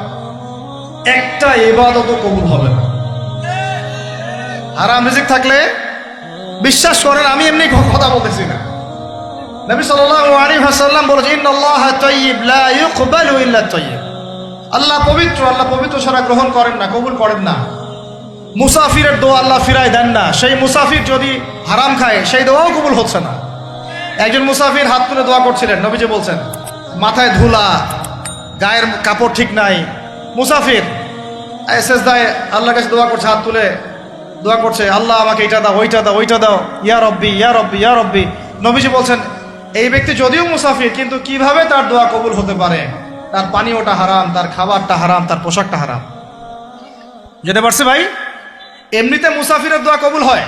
একটা ইবাদতও কবুল হবে না। হারাম রিজিক থাকলে বিশ্বাস করেন, আমি এমনি কথা বলতেছি না, নবী সাল্লাল্লাহু আলাইহি ওয়াসাল্লাম বলেছেন ইন্নাল্লাহা তাইয়্যিব লা ইউকবালু ইল্লা তাইয়্যিব। আল্লাহ পবিত্র, আল্লাহ পবিত্র ছাড়া গ্রহণ করেন না, কবুল করেন না। মুসাফিরের দোয়া আল্লাহ ফিরায় দেন না। সেই মুসাফির যদি হারাম খায়, সেই দোয়াও কবুল হচ্ছে না। একজন মুসাফির হাত তুলে দোয়া করছিলেন, নবীজি বলছেন মাথায় ধুলা, গায়ের কাপড় ঠিক নাই, মুসাফির সেজদায় আল্লাহর কাছে দোয়া করছে, হাত তুলে দোয়া করছে, আল্লাহ আমাকে এটা দাও, ওইটা দাও, ওইটা দাও, ইয়া রব্বি ইয়া রব্বি ইয়া রব্বি। নবীজি বলছেন এই ব্যক্তি যদিও মুসাফির, কিন্তু কিভাবে তার দোয়া কবুল হতে পারে? তার পানীয়টা হারাম, তার খাবারটা হারাম, তার পোশাকটা হারাম। যেতে পারছে ভাই? এমনিতে মুসাফিরের দোয়া কবুল হয়,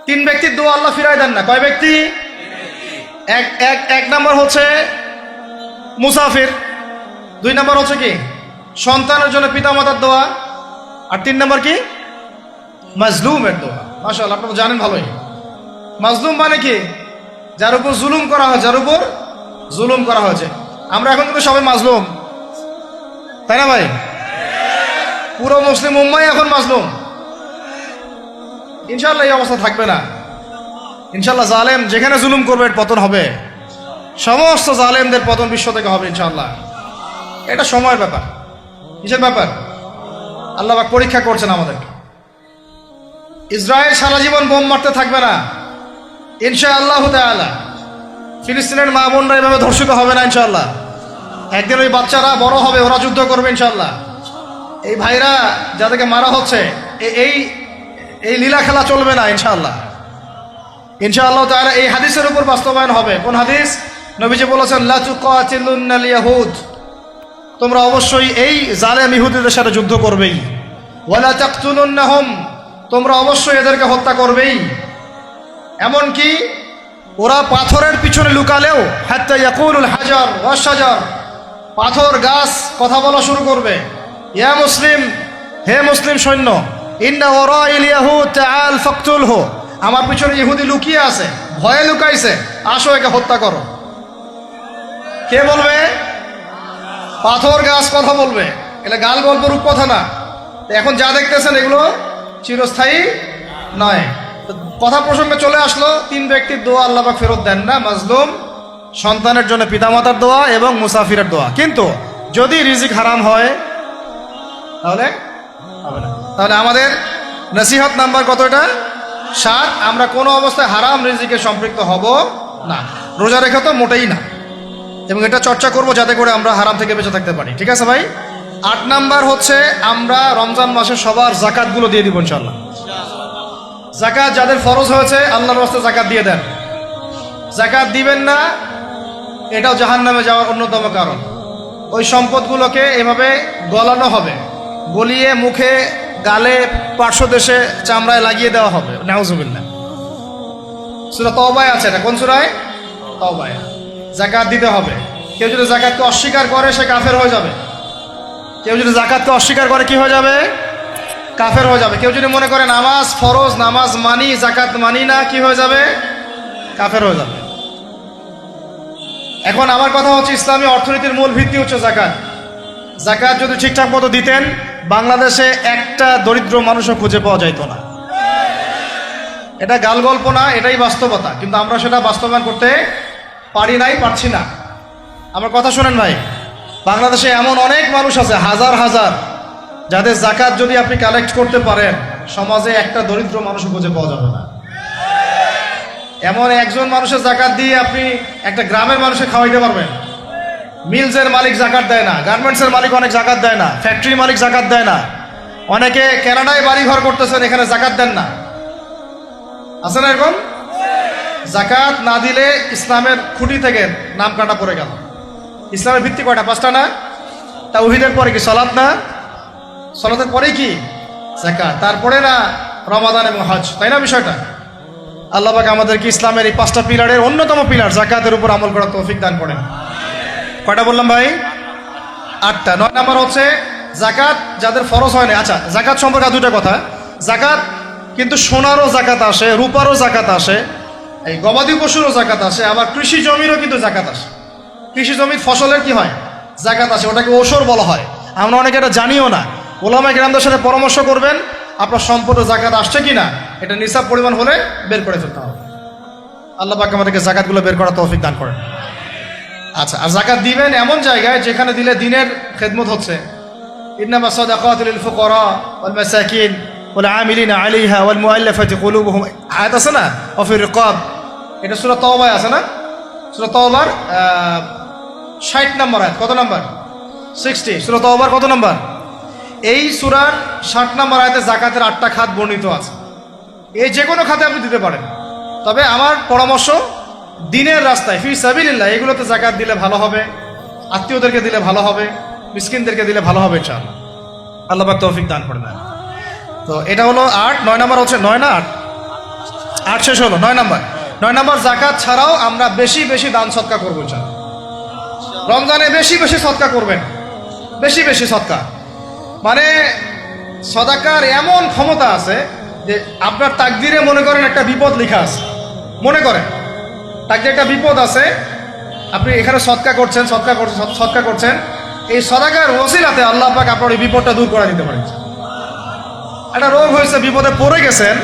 3 ব্যক্তির দোয়া আল্লাহ ফিরায় দেন না। কয় ব্যক্তি? এক নাম্বার হচ্ছে মুসাফির, 2 নাম্বার হচ্ছে কি সন্তানের জন্য পিতামাতার দোয়া, আর 3 নাম্বার কি মাজলুমের দোয়া। মাশাআল্লাহ, আপনারা জানেন ভালোই। মাজলুম মানে কি? যার উপর জুলুম করা হয়, যার উপর জুলুম করা হয়েছে। আমরা এখন কিন্তু সবাই মাজলুম, তাই না ভাই? পুরো মুসলিম উম্মাহ এখন মাজলুম। ইনশাআল্লাহ এই অবস্থা থাকবে না। ইনশাআল্লাহ জালেম যেখানে জুলুম করবে পতন হবে, সমস্ত জালেমদের পতন বিশ্ব থেকে হবে ইনশাআল্লাহ। এটা সময়ের ব্যাপার। কিসের ব্যাপার? আল্লাহ পাক পরীক্ষা করছেন আমাদেরকে। ইসরায়েল সারা জীবন বোম মারতে থাকবে না ইনশাআল্লাহ তাআলা। ফিলিস্তিনের মা বোনরা এভাবে ধর্ষিত হবে না ইনশাল্লাহ। একদিন ওই বাচ্চারা বড় হবে, ওরা যুদ্ধ করবে ইনশাল্লাহ। এই ভাইরা যাদেরকে মারা হচ্ছে, এই এই লীলা খেলা চলবে না ইনশাআল্লাহ। ইনশাআল্লাহ তাআলা এই হাদিসের উপর বাস্তবায়ন হবে। কোন হাদিস? নবীজি বলেছেন, লা তুকাতিলুনাল ইয়াহুদ, তোমরা অবশ্যই এই জালেম ইহুদিদের সাথে যুদ্ধ করবেই। ওয়ালা তাকতুলুনহুম, তোমরা অবশ্যই এদেরকে হত্যা করবেই। এমনকি ওরা পাথরের পিছনে লুকালেও, হাত্তা ইয়াকুলুল হাজার ওয়াশ শাজার, পাথর গাছ কথা বলা শুরু করবে। ইয়া মুসলিম, হে মুসলিম সৈন্য, ইন্না ওয়ারাইল ইয়াহুদ তাআল ফাকতুলহু, আমার পিছনে ইহুদি লুকিয়ে আছে, ভয়ে লুকাইছে, আসো একে হত্যা করো। কে বলবে? পাথর গাছ কথা বলবে। এটা গাল গল্প রূপ কথা না। এখন যা দেখতেছেন এগুলো চিরস্থায়ী নয়। কথা প্রসঙ্গে চলে আসলো, 3 ব্যক্তির দোয়া আল্লাহ পাক ফেরত দেন না, মাজলুম সন্তানের জন্য পিতামাতার দোয়া এবং মুসাফিরের দোয়া। কিন্তু যদি রিজিক হারাম হয় তাহলে হবে না। তাহলে আমাদের নসিহত নাম্বার কত? এটা 7। আমরা কোনো অবস্থায় হারাম রিজিকে সম্পৃক্ত হব না। রোজা রেখে তো মোটেই না, এবং এটা চর্চা করব যাতে করে আমরা হারাম থেকে বেঁচে থাকতে পারি। ঠিক আছে ভাই? 8 নাম্বার হচ্ছে আমরা রমজান মাসে সবার জাকাতগুলো দিয়ে দিব ইনশাআল্লাহ। জাকাত যাদের ফরজ হয়েছে আল্লাহর রাস্তায় জাকাত দিয়ে দেন। জাকাত দিবেন না, এটাও জাহান্নামে যাওয়ার অন্যতম কারণ। ওই সম্পদগুলোকে এভাবে গলানো হবে, গলিয়ে মুখে, গালে, পার্শ্বদেশে, চামড়ায় লাগিয়ে দেওয়া হবে। নাউজুবিল্লাহ। সূরা তাওবায় আছে এটা। কোন সূরায়? তাওবায়। জাকাত দিতে হবে। কেউ যদি জাকাতকে অস্বীকার করে সে কাফের হয়ে যাবে। কেউ যদি জাকাতকে অস্বীকার করে কি হয়ে যাবে? কাফের হয়ে যাবে। কেউ যদি মনে করে নামাজ ফরজ, নামাজ মানি, জাকাত মানি না, কি হয়ে যাবে? কাফের হয়ে যাবে। এখন আমার কথা হচ্ছে, ইসলামী অর্থনীতির মূল ভিত্তি হচ্ছে জাকাত। জাকাত যদি ঠিকঠাক মতো দিতেন, বাংলাদেশে একটা দরিদ্র মানুষও খুঁজে পাওয়া যাইত না। এটা গাল গল্প না, এটাই বাস্তবতা। কিন্তু আমরা সেটা বাস্তবায়ন করতে পারি নাই, পারছি না। আমার কথা শোনেন ভাই, বাংলাদেশে এমন অনেক মানুষ আছে, হাজার হাজার, যাদের জাকাত যদি আপনি কালেক্ট করতে পারেন, সমাজে একটা দরিদ্র মানুষও খুঁজে পাওয়া যাবে না। এমন একজন মানুষের জাকাত দিয়ে আপনি একটা গ্রামের মানুষকে খাওয়াইতে পারবেন। মিলসের মালিক জাকাত দেয় না, গার্মেন্টসের মালিক অনেক জাকাত দেয় না, ফ্যাক্টরি মালিক জাকাত দেয় না, অনেকে কানাডায় বাড়ি ঘর করতেছেন, এখানে জাকাত দেন না। আছে না এরকম? জাকাত না দিলে ইসলামের খুঁটি থেকে নাম কাটা পড়ে গেল। ইসলামের ভিত্তি কয়টা? 5টা না? তাওহীদের পরে কি সালাত না? সালাতের পরে কি? যাকাত। তারপরে না রমাদান এবং হজ, তাই না বিষয়টা? আল্লাহ পাক আমাদেরকে ইসলামের এই 5টা পিলারের অন্যতম পিলার যাকাতের উপর আমল করার তৌফিক দান করেন। কয়টা বললাম ভাই? 8টা। 9 নাম্বার হচ্ছে যাকাত যাদের ফরজ হয় না। আচ্ছা, যাকাত সম্পর্কে 2টা কথা। যাকাত কিন্তু সোনারও যাকাত আসে, রূপারও যাকাত আসে, এই গবাদি পশুরও যাকাত আসে, আবার কৃষি জমিরও কিন্তু যাকাত আসে। কৃষি জমির ফসলের কি হয়? যাকাত আসে। ওটাকে ওসর বলা হয়। আমরা অনেকে এটা জানিও না। ওলামা কিরামদের সাথে পরামর্শ করবেন, আপনার সম্পদে যাকাত আসছে কিনা এটা নিসাব পরিমাণ হলে বের করে ফেলতে হবে। আল্লাহ পাক আমাদেরকে যাকাতগুলো বের করার তৌফিক দান করেন। আচ্ছা, আর যাকাত দিবেন এমন জায়গায় যেখানে দিলে দিনের খেদমত হচ্ছে। ইন্নামা সাদাকাতু লিল ফুকারা ওয়াল মাসাকিন ওয়াল আমিলিনা আলাইহা ওয়াল মুআল্লাফাতি কুলুবুহুম, আয়াত আছে না? ওয়া ফির রিকাব, এটা সূরা তাওবায় আছে না? সূরা তাওবার 60 নম্বর আয়াত। কত নম্বর? 60। সূরা তাওবার কত নম্বর? এই সূরার 60 নম্বর আয়াতে যাকাতের 8টা খাত বর্ণিত আছে। এই যে কোনো খাতে আপনি দিতে পারেন, তবে আমার পরামর্শ দিনের রাস্তায় ফি সাবিলিল্লাহ এগুলোতে যাকাত দিলে ভালো হবে, আত্মীয়দেরকে দিলে ভালো হবে, মিসকিনদেরকে দিলে ভালো হবে ইনশাআল্লাহ। আল্লাহ পাক তৌফিক দান করে দেন। তো এটা হলো 8। 9 নম্বর হচ্ছে 9 না 8? 8 শেষ হলো। 9 নম্বর। 9 নম্বর, যাকাত ছাড়াও আমরা বেশি বেশি দান সদকা করবো ইনশাআল্লাহ। রমজানে বেশি বেশি সদকা করবেন, বেশি বেশি সদকা। মানে সদাকার এমন ক্ষমতা আছে যে আপনার তাকদিরে মনে করেন একটা বিপদ লেখা আছে, মনে করেন তাকদিরে একটা বিপদ আছে, আপনি এখানে সদকা করছেন, সদকা করছেন, এই সদাকার ওসিলাতে আল্লাহ পাক আপনার এই বিপদটা দূর করে দিতে পারেন। একটা রোগ হয়েছে, বিপদে পড়ে গেছেন,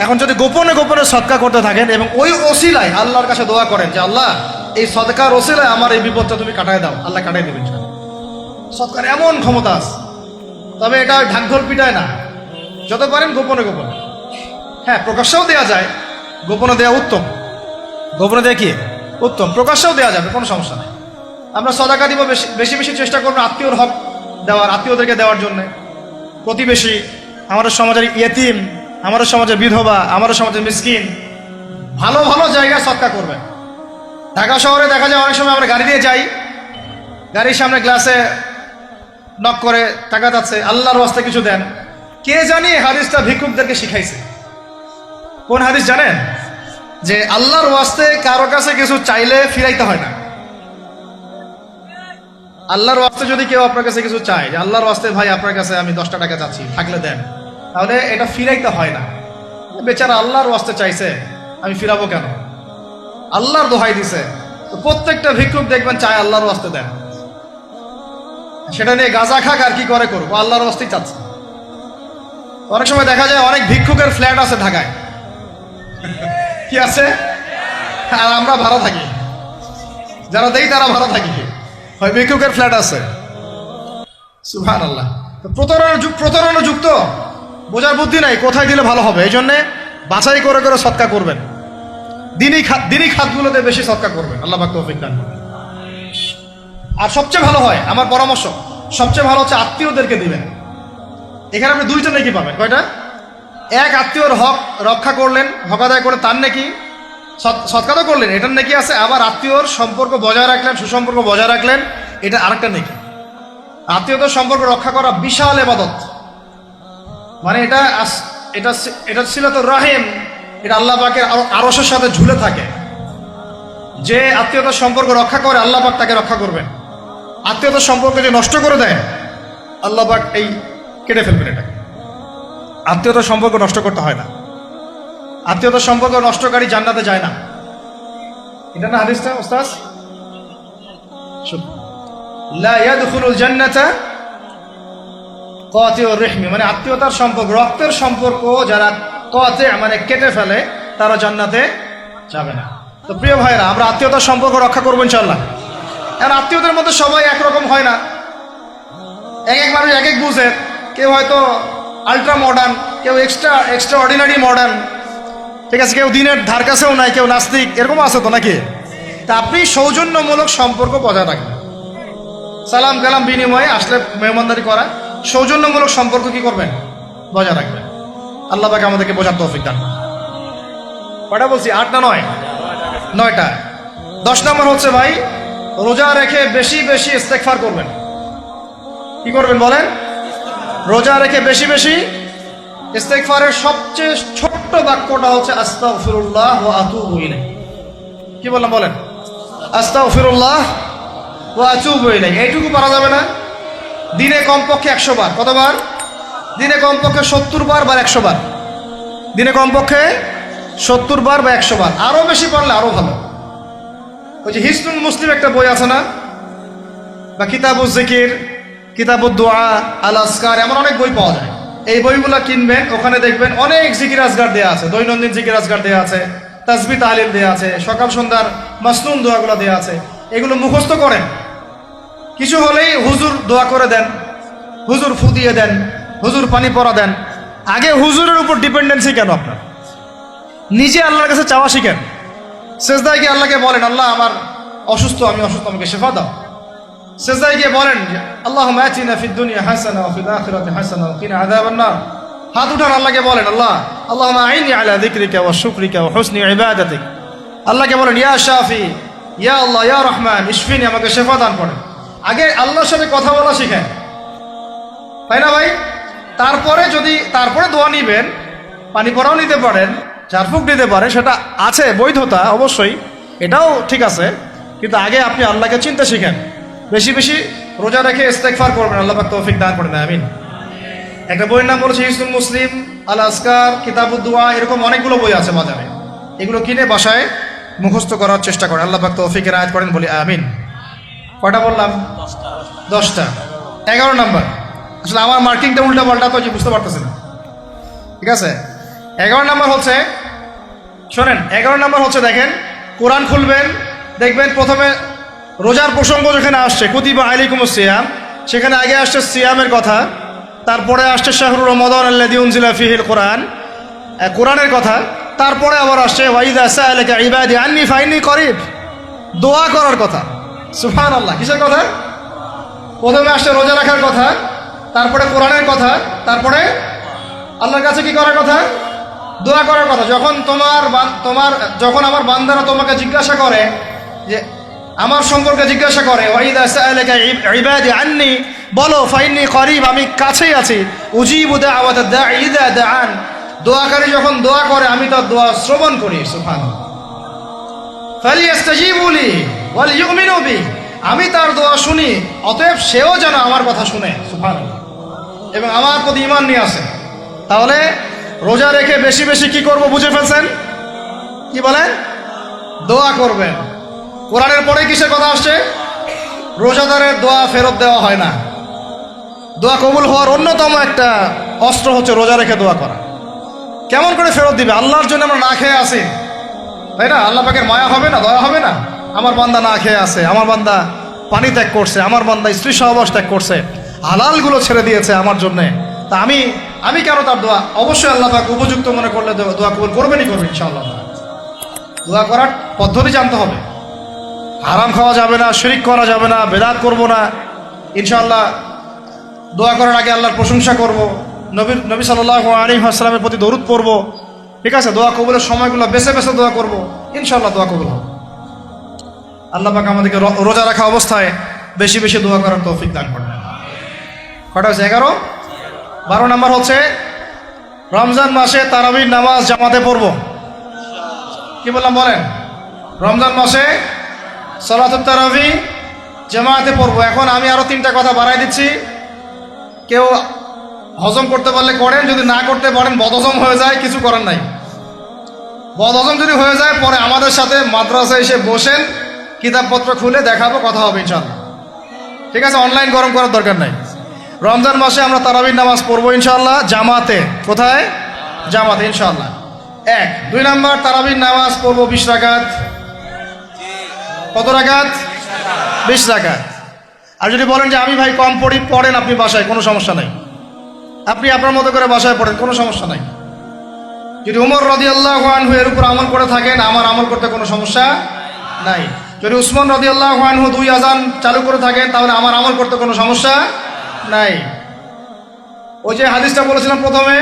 এখন যদি গোপনে গোপনে সদকা করতে থাকেন এবং ওই ওসিলায় আল্লাহর কাছে দোয়া করেন যে আল্লাহ এই সদকার ওসিলায় আমার এই বিপদটা তুমি কাটায় দাও, আল্লাহ কাটাই দেবেন। সদকার এমন ক্ষমতা আছে। তবে এটা ঢাকঢোল পিটায় না, যত পারেন গোপনে গোপনে। হ্যাঁ, প্রকাশ্যেও দেওয়া যায়, গোপনে দেওয়া উত্তম। গোপনে দেয়া কি? উত্তম, প্রকাশ্যেও দেওয়া যাবে, কোনো সমস্যা নেই। আমরা সদাকা দিব, বেশি বেশি চেষ্টা করবো আত্মীয়র হক দেওয়ার, আত্মীয়দেরকে দেওয়ার জন্য। প্রতিবেশী, আমাদের সমাজের ইয়েতিম, আমাদের সমাজের বিধবা, আমাদের সমাজের মিসকিন, ভালো ভালো জায়গায় সৎকা করবেন। ঢাকা শহরে দেখা যায় অনেক সময় আমরা গাড়ি দিয়ে যাই, গাড়ির সামনে গ্লাসে নক করে টাকা যাচ্ছে, আল্লাহর ওয়াস্তে কিছু দেন। কে জানি হাদিসটা ভিক্ষুকদেরকে শিখাইছে। কোন হাদিস জানেন? যে আল্লাহর ওয়াস্তে কারো কাছে কিছু চাইলে ফিরাইতে হয় না। আল্লাহর ওয়াস্তে যদি কেউ আপনার কাছে কিছু চায়, যে আল্লাহর ওয়াস্তে ভাই আপনার কাছে আমি 10টা টাকা চাচ্ছি, থাকলে দেন, তাহলে এটা ফিরাইতে হয় না। বেচারা আল্লাহর ওয়াস্তে চাইছে, আমি ফিরাবো কেন? আল্লাহর দোহাই দিছে। তো প্রত্যেকটা ভিক্ষুক দেখবেন চায় আল্লাহর ওয়াস্তে দেন। সেটা নিয়ে গাঁজা খাক আর কি করে করবো, আল্লাহর ওয়াস্তেই চাচ্ছে। অনেক সময় দেখা যায় অনেক ভিক্ষুকের ফ্ল্যাট আছে ঢাকায়, কি আছে, আর আমরা ভাড়া থাকি, যারা দেই তারা ভাড়া থাকি, হয় ভিক্ষুকের ফ্ল্যাট আছে। সুবহানাল্লাহ। তো প্রতারণা যুক্ত, বোঝার বুদ্ধি নাই কোথায় দিলে ভালো হবে। এই জন্যে বাছাই করে করে সৎকা করবেন, দিনই খাতগুলোতে বেশি সৎকা করবেন। আল্লাহ পাক তৌফিক দান করুন। আর সবচেয়ে ভালো হয়, আমার পরামর্শ, সবচেয়ে ভালো হচ্ছে আত্মীয়দেরকে দিবেন। এখানে আপনি দুইটা নেকি পাবেন। কয়টা? এক, আত্মীয়র হক রক্ষা করলেন, হক আদায় করে তার নেকি, সৎকা তো করলেন, এটার নেকি আছে। আবার আত্মীয়র সম্পর্ক বজায় রাখলেন, সুসম্পর্ক বজায় রাখলেন, এটা আরেকটা নেকি। আত্মীয়তার সম্পর্ক রক্ষা করা বিশাল ইবাদত। মানে এটা সিলাতুর রাহিম, এটা আল্লাহ পাকের আরশের সাথে ঝুলে থাকে। যে আত্মীয়তার সম্পর্ক রক্ষা করে আল্লাহ পাক তাকে রক্ষা করবেন। আত্মীয়তার সম্পর্ক যে নষ্ট করে দেয়, আল্লাহ পাক এই কেটে ফেলবেন এটাকে। আত্মীয়তার সম্পর্ক নষ্ট করতে হয় না। আত্মীয়তার সম্পর্ক নষ্টকারী জান্নাতে যায় না। এটা না হাদিসটা ওস্তাদ? লা ইয়াদখুলুল জান্নাতা কাতিউর রহমি, মানে আত্মীয়তার সম্পর্ক, রক্তের সম্পর্ক যারা কাতি মানে কেটে ফেলে, তারা জান্নাতে যাবে না। তো প্রিয় ভাইরা, আমরা আত্মীয়তার সম্পর্ক রক্ষা করবো ইনশাআল্লাহ। আর আত্মীয়দের মধ্যে সবাই একরকম হয় না, এক এক মানুষ এক এক বুঝের। কেউ হয়তো আলট্রা মডার্ন, কেউ এক্সট্রা অর্ডিনারি মডার্ন, ঠিক আছে, কেউ দিনের ধার কাছেও নাই, কেউ নাস্তিক, এরকম আছে তো নাকি? তা আপনি সৌজন্যমূলক সম্পর্ক বজায় রাখবেন। সালাম কালাম বিনিময়ে আসলে মেহমানদারি করা, সৌজন্যমূলক সম্পর্ক কি করবেন? বজায় রাখবেন। আল্লাহ পাক আমাদেরকে বোঝার তৌফিক দান। কয়টা বলছি? 8 না 9? 9টা। 10 নম্বর হচ্ছে ভাই, রোজা রেখে বেশি বেশি ইস্তেগফার করবেন। কি করবেন বলেন? রোজা রেখে বেশি বেশি ইস্তেগফারের সবচেয়ে ছোট্ট বাক্যটা হচ্ছে আস্তাগফিরুল্লাহ ওয়া আতুবু ইলাইহি। কি বললাম বলেন? আস্তাগফিরুল্লাহ ওয়া আতুবু ইলাইহি। এইটুকু পারা যাবে না? দিনে কমপক্ষে 100 বার। কতবার? দিনে কমপক্ষে 70 বার বা 100 বার। দিনে কমপক্ষে 70 বার বা 100 বার। আরো বেশি পারলে আরো ভালো। ওই যে হিসনুল মুসলিম একটা বই আছে না, বা কিতাবুজ জিকির, কিতাবুদ দোয়া, আল আসকার, এমন অনেক বই পাওয়া যায়। এই বইগুলো কিনবেন, ওখানে দেখবেন অনেক জিকির আজগার দেওয়া আছে, দৈনন্দিন জিকির আজগার দেওয়া আছে, তাসবিহ তাহলিল দেওয়া আছে, সকাল সন্ধ্যার মাসনুন দোয়াগুলো দেওয়া আছে। এগুলো মুখস্থ করেন। কিছু হলেই হুজুর দোয়া করে দেন, হুজুর ফু দিয়ে দেন, হুজুর পানি পরা দেন। আগে হুজুরের উপর ডিপেন্ডেন্সি কেন আপনার? নিজে আল্লাহর কাছে চাওয়া শিখেন। সেজদায় গিয়ে আল্লাহকে বলেন, আল্লাহ আমার অসুস্থ, আমি অসুস্থ, আমাকে শেফা দাও। সেজদায় গিয়ে বলেন, আল্লাহুম্মা আতিনা ফিদ দুনিয়া হাসানা ওয়া ফিল আখিরাতি হাসানা ওয়া কিনা আযাবান নার। হাত উঠান, আল্লাহকে বলেন, আল্লাহুম্মা আইনি আলা যিকরিকা ওয়া শুকরিকা ওয়া হুসনি ইবাদাতিক। আল্লাহকে বলেন, ইয়া শাফি, ইয়া আল্লাহ, ইয়া রহমান, ইশফিনি, আমাকে শেফা দান করেন। আগে আল্লাহর সাথে কথা বলা শিখেন, তাই না ভাই? তারপরে দোয়া নিবেন, পানি পরাও নিতে পারেন, ঝাড়ফুঁক দিতে পারে, সেটা আছে বৈধতা অবশ্যই, এটাও ঠিক আছে। কিন্তু আগে আপনি আল্লাহকে চিনতে শিখেন। বেশি বেশি রোজা রেখে ইস্তেগফার করবেন। আল্লাহ পাক তৌফিক দান করেন, আমিন। একটা বইয়ের নাম বলেছে হিসনুল মুসলিম, আল আসকার, কিতাবুদ দোয়া, এরকম অনেকগুলো বই আছে বাজারে। এগুলো কিনে বাসায় মুখস্থ করার চেষ্টা করেন। আল্লাহ পাক তৌফিকের আয়াত করেন, বলি আমিন। কয়টা বললাম? 10টা। 11 নম্বর, আসলে আমার মার্কিংটা উল্টা পাল্টা তো, যে বুঝতে পারতেছে না, ঠিক আছে। 11 নম্বর হচ্ছে, শোনেন, 11 নম্বর হচ্ছে, দেখেন, কোরআন খুলবেন, দেখবেন প্রথমে রোজার প্রসঙ্গ যেখানে আসছে, কুতিবা আলাইকুমুস সিয়াম, সেখানে আগে আসছে সিয়ামের কথা, তারপরে আসছে শাহরুর রমাদান আল্লাযী উনজিলা ফীহিল কোরআন, কোরআনের কথা, তারপরে আবার আসছে ওয়াইদা সাআলাকা ইবাদি আন্নী ফাইন্নী করিব, দোয়া করার কথা। সুবহানাল্লাহ। কিসের কথা? প্রথমে আসছে রোজা রাখার কথা, তারপরে কোরআনের কথা, তারপরে আল্লাহর কাছে কি করার কথা? দোয়া করার কথা। যখন আমার বান্দারা তোমাকে জিজ্ঞাসা করে, যে আমার সম্পর্কে জিজ্ঞাসা করে, ওয়াইদা সাআলাকা ইবাদি আন্নি, বলো ফাইন্নি করিব, আমি কাছেই আছি, উজিবু দাওয়াতাদ দাঈ ইযা দাআন, দোয়াকারী যখন দোয়া করে আমি তার দোয়া শ্রবণ করি। সুবহানাল্লাহ। ফালিয়াস্তাজিবু লি ওয়াল ইউমিনু বি, আমি তার দোয়া শুনি, অতএব সেও যেন আমার কথা শুনে। সুবহানাল্লাহ। এবং আমার প্রতি ঈমান নিয়ে আসে। তাহলে রোজা রেখে বেশি বেশি কি করব বুঝে ফেলছেন? কি বলেন? দোয়া করবেন। কোরআনের পরে কিসের কথা আসছে? রোজাদারের দোয়া ফেরত দেওয়া হয় না। দোয়া কবুল হওয়ার অন্যতম একটা অস্ত্র হচ্ছে রোজা রেখে দোয়া করা। কেমন করে ফেরত দিবে? আল্লাহর জন্য আমরা না খেয়ে আসি, তাই না? আল্লাহ পাকের মায়া হবে না, দয়া হবে না? আমার বান্দা না খেয়ে আছে, আমার বান্দা পানি ত্যাগ করছে, আমার বান্দা স্ত্রী সহবাস ত্যাগ করছে, হালালগুলো ছেড়ে দিয়েছে আমার জন্যে, তা আমি কেন তার দোয়া? অবশ্যই আল্লাহ পাক উপযুক্ত মনে করলে দোয়া কবুল করবেনই করবেন ইনশাআল্লাহ। দোয়া করার পদ্ধতি জানতে হবে। হারাম খাওয়া যাবে না, শিরিক করা যাবে না, বেদাত করব না। ইনশাআল্লাহ দোয়া করার আগে আল্লাহর প্রশংসা করব, নবী সাল্লাল্লাহু আলাইহি ওয়াসাল্লামের প্রতি দরুদ পড়ব। ঠিক আছে? দোয়া কবুলের সময়গুলো বেছে বেছে দোয়া করব, ইনশাআল্লাহ দোয়া কবুল হবে। আল্লাহ পাক আমাদেরকে রোজা রাখা অবস্থায় বেশি বেশি দোয়া করার তৌফিক দান করবেন। কটা হচ্ছে? 11। 12 নম্বর হচ্ছে রমজান মাসে তারাবির নামাজ জামাতে পড়ব। কি বললাম বলেন? রমজান মাসে সালাতুত তারাবি জামাতে পড়ব। এখন আমি আরো 3টা কথা বাড়াই দিচ্ছি। কেউ হজম করতে পারলে করেন, যদি না করতে পারেন বদহজম হয়ে যায়, কিছু করার নাই। বদহজম যদি হয়ে যায় পরে আমাদের সাথে মাদ্রাসায় এসে বসেন, কিতাবপত্র খুলে দেখাবো, কথা হবে ইনশাআল্লাহ। ঠিক আছে? অনলাইন গরম করার দরকার নাই। রমজান মাসে আমরা তারাবির নামাজ পড়বো ইনশাআল্লাহ জামাতে। কোথায়? জামাতে ইনশাআল্লাহ। 1। 2 নম্বর, তারাবির নামাজ পড়বো 20 রাকাত। কত রাকাত? 20 রাকাত। আর যদি বলেন যে আমি ভাই কম পড়ি, পড়েন আপনি বাসায়, কোনো সমস্যা নাই। আপনি আপনার মতো করে বাসায় পড়েন, কোনো সমস্যা নাই। যদি উমর রাদিয়াল্লাহু আনহু এর উপর আমল করে থাকেন, আমার আমল করতে কোনো সমস্যা নাই। যদি উসমান রাদিয়াল্লাহু আনহু 2 আযান চালু করে থাকেন, তাহলে আমার আমল করতে কোনো সমস্যা নাই। ওই যে হাদিসটা বলেছিলাম প্রথমে,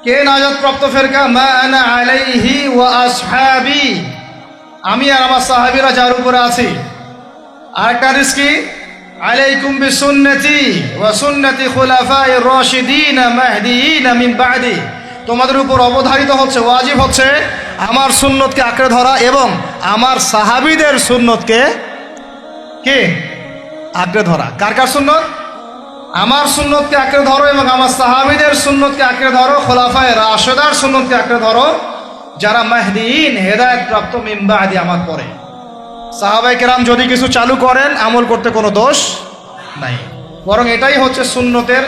কে নাজাত প্রাপ্ত ফেরকা? মা আনা আলাইহি ওয়া আসহাবি, আমি আর আমার সাহাবীরা যার উপরে আছি। আরেকটা হাদিস কি? আলাইকুম বিসুন্নতি ওয়া সুন্নতি খুলাফায়ে রাশিদিন মাহদিয়িন মিন বাদি, তোমাদের উপর অবধারিত হচ্ছে, ওয়াজিব হচ্ছে আমার সুন্নতকে আঁকড়ে ধরা এবং আমার সাহাবীদের সুন্নতকে কে আঁকড়ে ধরা। কার কার সুন্নত? আমার সুন্নতকে আঁকড়ে ধরো এবং আমার সাহাবীদের সুন্নতকে আঁকড়ে ধরো, খোলাফায়ে রাশেদার সুন্নতকে আঁকড়ে ধরো, যারা মাহদিয়িন হেদায়েত প্রাপ্ত মিন বাদি, আমার পরে। সাহাবায়ে কেরাম যদি কিছু চালু করেন, আমল করতে কোনো দোষ নাই, বরং এটাই হচ্ছে সুন্নতের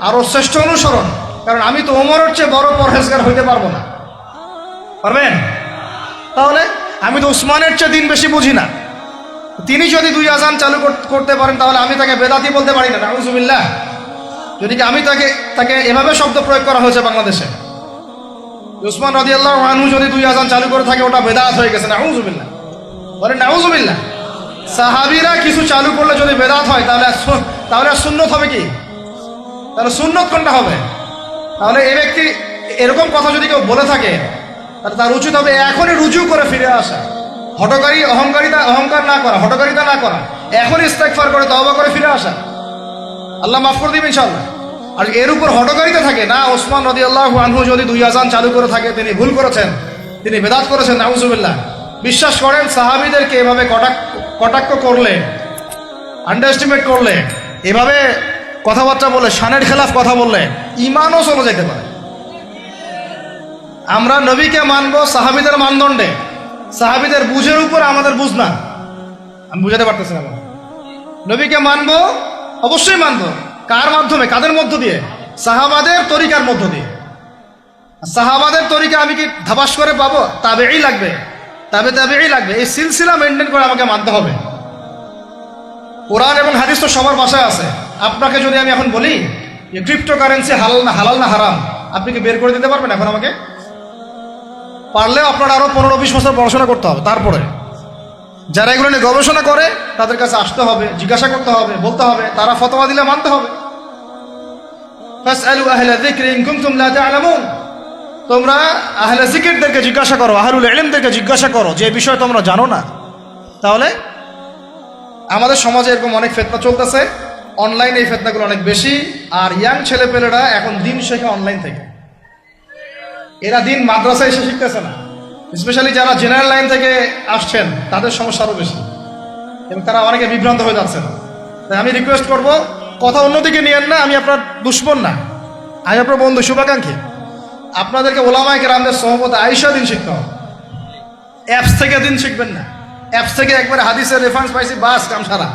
আরো শ্রেষ্ঠ অনুসরণ। কারণ আমি তো ওমরের চেয়ে বড় পরহেজগার হইতে পারবো না। পারবেন? তাহলে আমি তো উসমানের চেয়ে দিন বেশি বুঝি না। তিনি যদি 2 আযান চালু করতে পারেন, তাহলে আমি তাকে বেদাতি বলতে পারি না। নাউযুবিল্লাহ। যদি আমি তাকে এভাবে শব্দ প্রয়োগ করা হয়েছে বাংলাদেশে, উসমান রাদিয়াল্লাহু আনহু যদি 2 আযান চালু করে থাকে, ওটা বেদাত হয়ে গেছে। নাউযুবিল্লাহ। বলেন নাউযুবিল্লাহ। সাহাবীরা কিছু চালু করলে যদি বেদাত হয়, তাহলে সুন্নত হবে কি? তাহলে সুন্নত কোনটা হবে? তাহলে এই ব্যক্তি এরকম কথা যদি কেউ বলে থাকে, তাহলে তার উচিত হবে এখনই রুজু করে ফিরে আসা। অহংকার না করা, হঠকারিতা না করা, এখন ইস্তেগফার করে তওবা করে ফিরে আসা। আল্লাহ মাফ করে দিবেন ইনশাআল্লাহ। আর এর উপর হঠকারিতা থাকে না, ওসমান রাদিয়াল্লাহু আনহু যদি 2 আযান চালু করে থাকে, তিনি ভুল করেছেন, তিনি বেদাত করেছেন। নাউযুবিল্লাহ। বিশ্বাস করেন, সাহাবীদেরকে এভাবে কটাক্ষ করলে, আন্ডারএস্টিমেট করলে, এভাবে কথাবার্তা বলে, শানের খেলাফ কথা বললে ঈমানও চলে যেতে পারে। আমরা নবীকে মানবো সাহাবীদের মানদণ্ডে, সাহাবীদের বুঝের উপর আমাদের বুঝ না। আমি বুঝাতে পারতেছি না। নবীকে মানবো, অবশ্যই মানবো। কার মাধ্যমে? কাদের মধ্য দিয়ে? সাহাবাদের তরিকার মধ্য দিয়ে। সাহাবাদের তরিকা আমি কি ধাবাস করে পাবো? তাবেঈ লাগবে, তাবেঈ লাগবে। এই সিলসিলা মেনটেন করে আমাকে মানতে হবে। কোরআন এবং হাদিস তো সবার ভাষায় আছে। আপনাকে যদি আমি এখন বলি যে ক্রিপ্টোকারেন্সি হালাল না হারাম, আপনি কি বের করে দিতে পারবেন এখন আমাকে? পারলেও আপনার আরো 15-20 বছর পড়াশোনা করতে হবে। তারপরে যারা এগুলো নিয়ে গবেষণা করে তাদের কাছে আসতে হবে, জিজ্ঞাসা করতে হবে, বলতে হবে, তারা ফতোয়া দিলে মানতে হবে। ফাসআলু আহলা যিকরি ইন কুনতুম লা তা'লামুন, তোমরা আহলে জিকিরদেরকে জিজ্ঞাসা করো, আহলুল ইলমদেরকে জিজ্ঞাসা করো যে বিষয় তোমরা জানো না। তাহলে আমাদের সমাজে এরকম অনেক ফিতনা চলতেছে, অনলাইনে এই ফিতনাগুলো অনেক বেশি। আর ইয়াং ছেলেপেলেরা এখন দিন শেখে অনলাইন থেকে, এরা দিন মাদ্রাসায় এসে শিখতেছে না। স্পেশালি যারা জেনারেল লাইন থেকে আসছেন তাদের সমস্যা আরও বেশি, এবং তারা অনেকে বিভ্রান্ত হয়ে যাচ্ছে না। তাই আমি রিকোয়েস্ট করব, কথা অন্যদিকে নিয়েন না, আমি আপনার দুশ্মন না, আমি আপনার বন্ধু, শুভাকাঙ্ক্ষী। আপনাদেরকে ওলামায়ে কেরামদের সোহবতে আইসা দিন শিখতে হবে, অ্যাপস থেকে দিন শিখবেন না। অ্যাপস থেকে একবারে হাদিসের রেফারেন্স পাইছি, বাস কাম সারা।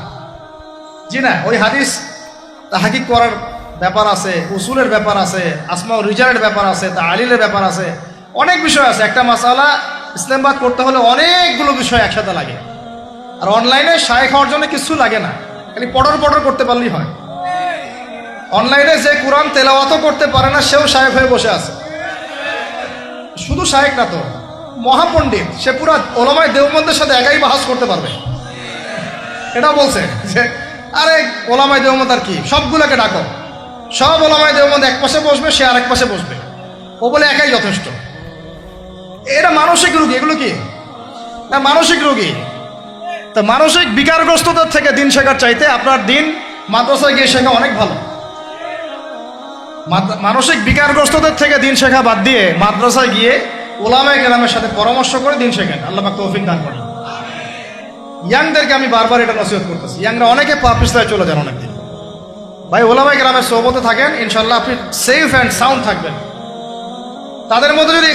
জি না, ওই হাদিস তাহকিক করার ব্যাপার আছে, উসুলের ব্যাপার আছে, আসমা ও রিজালের ব্যাপার আছে, তাহলিলের ব্যাপার আছে, অনেক বিষয় আছে। একটা মাসালা ইসলামবাদ করতে হলে অনেকগুলো বিষয় একসাথে লাগে। আর অনলাইনে শায়েখ হওয়ার জন্য কিছু লাগে না, খালি পড়র করতে পারলেই হয়। অনলাইনে যে কোরআন তেলাওয়াতও করতে পারে না সেও শায়েখ হয়ে বসে আছে। শুধু শায়েখ না তো, মহাপণ্ডিত, সে পুরা ওলামায়ে দেওবন্দের সাথে একাই বাহাস করতে পারবে। এটা বলছে যে আরে ওলামায়ে দেওবন্দ আর কি, সবগুলোকে ডাকো, সব ওলামায়ে দেওবন্দ এক পাশে বসবে, সে আরেক পাশে বসবে, ও বলে একাই যথেষ্ট। এটা মানসিক রোগী, এগুলো কি না মানসিক রোগী। তা মানসিক বিকারগ্রস্ততার থেকে দিন শেখার চাইতে আপনার দিন মাদ্রাসায় গিয়ে শেখা অনেক ভালো। মানসিক বিকারগ্রস্তদের থেকে দিন শেখা বাদ দিয়ে মাদ্রাসায় গিয়ে ওলামায়ে কেরামের সাথে পরামর্শ করে দিন শেখেন, আল্লাহ পাক তৌফিক দান করেন। ইয়াংদেরকে আমি বারবার এটা নসিহত করতেছি, ইয়াংরা অনেকে পাপিস্তায় চলে যান অনেকদিন। ভাই ওলামায়ে কেরামের সোহবতে থাকেন, ইনশাল্লাহ আপনি সেফ অ্যান্ড সাউন্ড থাকবেন। তাদের মধ্যে যদি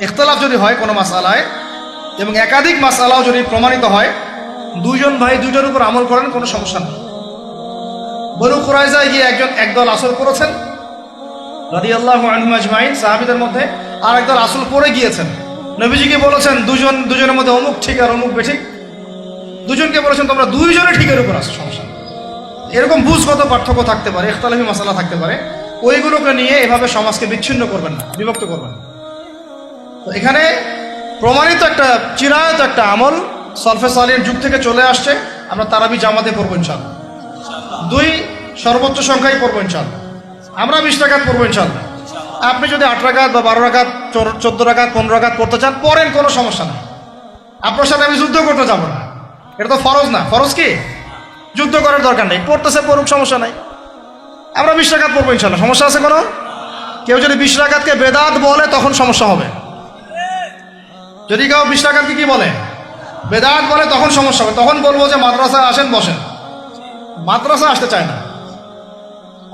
ইখতলাফ যদি হয় কোনো মাসআলায়, এবং একাধিক মাসআলাও যদি প্রমাণিত হয়, দুইজন ভাই দুইটার উপর আমল করেন, কোনো সমস্যা নেই। বনু কুরাইজায় গিয়ে একদল আসল করেছেন রাদিয়াল্লাহু আনহুম আজমাইন, সাহাবীদের মধ্যে, আর একদল আসল পড়ে গিয়েছেন। নবীজিকে বলেছেন দুজনের মধ্যে অমুক ঠিক আর অমুক বেঠিক, দুজনকে বলেছেন তোমরা দুইজনে ঠিকের উপর আসো, সমস্যা। এরকম বুঝগত পার্থক্য থাকতে পারে, ইখতিলাফি মাসালা থাকতে পারে, ওইগুলোকে নিয়ে এভাবে সমাজকে বিচ্ছিন্ন করবেন না, বিভক্ত করবেন না। তো এখানে প্রমাণিত একটা চিরায়ত একটা আমল সলফে সালিহীন যুগ থেকে চলে আসছে। আমরা তারাবি জামাতে পড়বো ইনশাআল্লাহ, 2 সর্বোচ্চ সংখ্যায় পড়বো ইনশাআল্লাহ। আমরা 20 রাকাত পড়বো ইনশাআল্লাহ। আপনি যদি 8 রাকাত বা 12 রাকাত 14 রাকাত 15 রাকাত পড়তে চান পড়েন, কোনো সমস্যা নেই। আপনার সাথে আমি যুদ্ধ করতে যাবো না, এটা তো ফরজ না। ফরজ কি? যুদ্ধ করার দরকার নেই, পড়তেছে পড়ুক, সমস্যা নাই। আমরা 20 রাকাত পড়বো ইনশাআল্লাহ, সমস্যা আছে কোনো? কেউ যদি 20 রাকাতকে বেদাত বলে তখন সমস্যা হবে। যদি কেউ 20 রাকাতকে কি বলে? বেদাত বলে, তখন সমস্যা হবে। তখন বলবো যে মাদ্রাসায় আসেন, বসেন। মাদ্রাসা আসতে চায় না,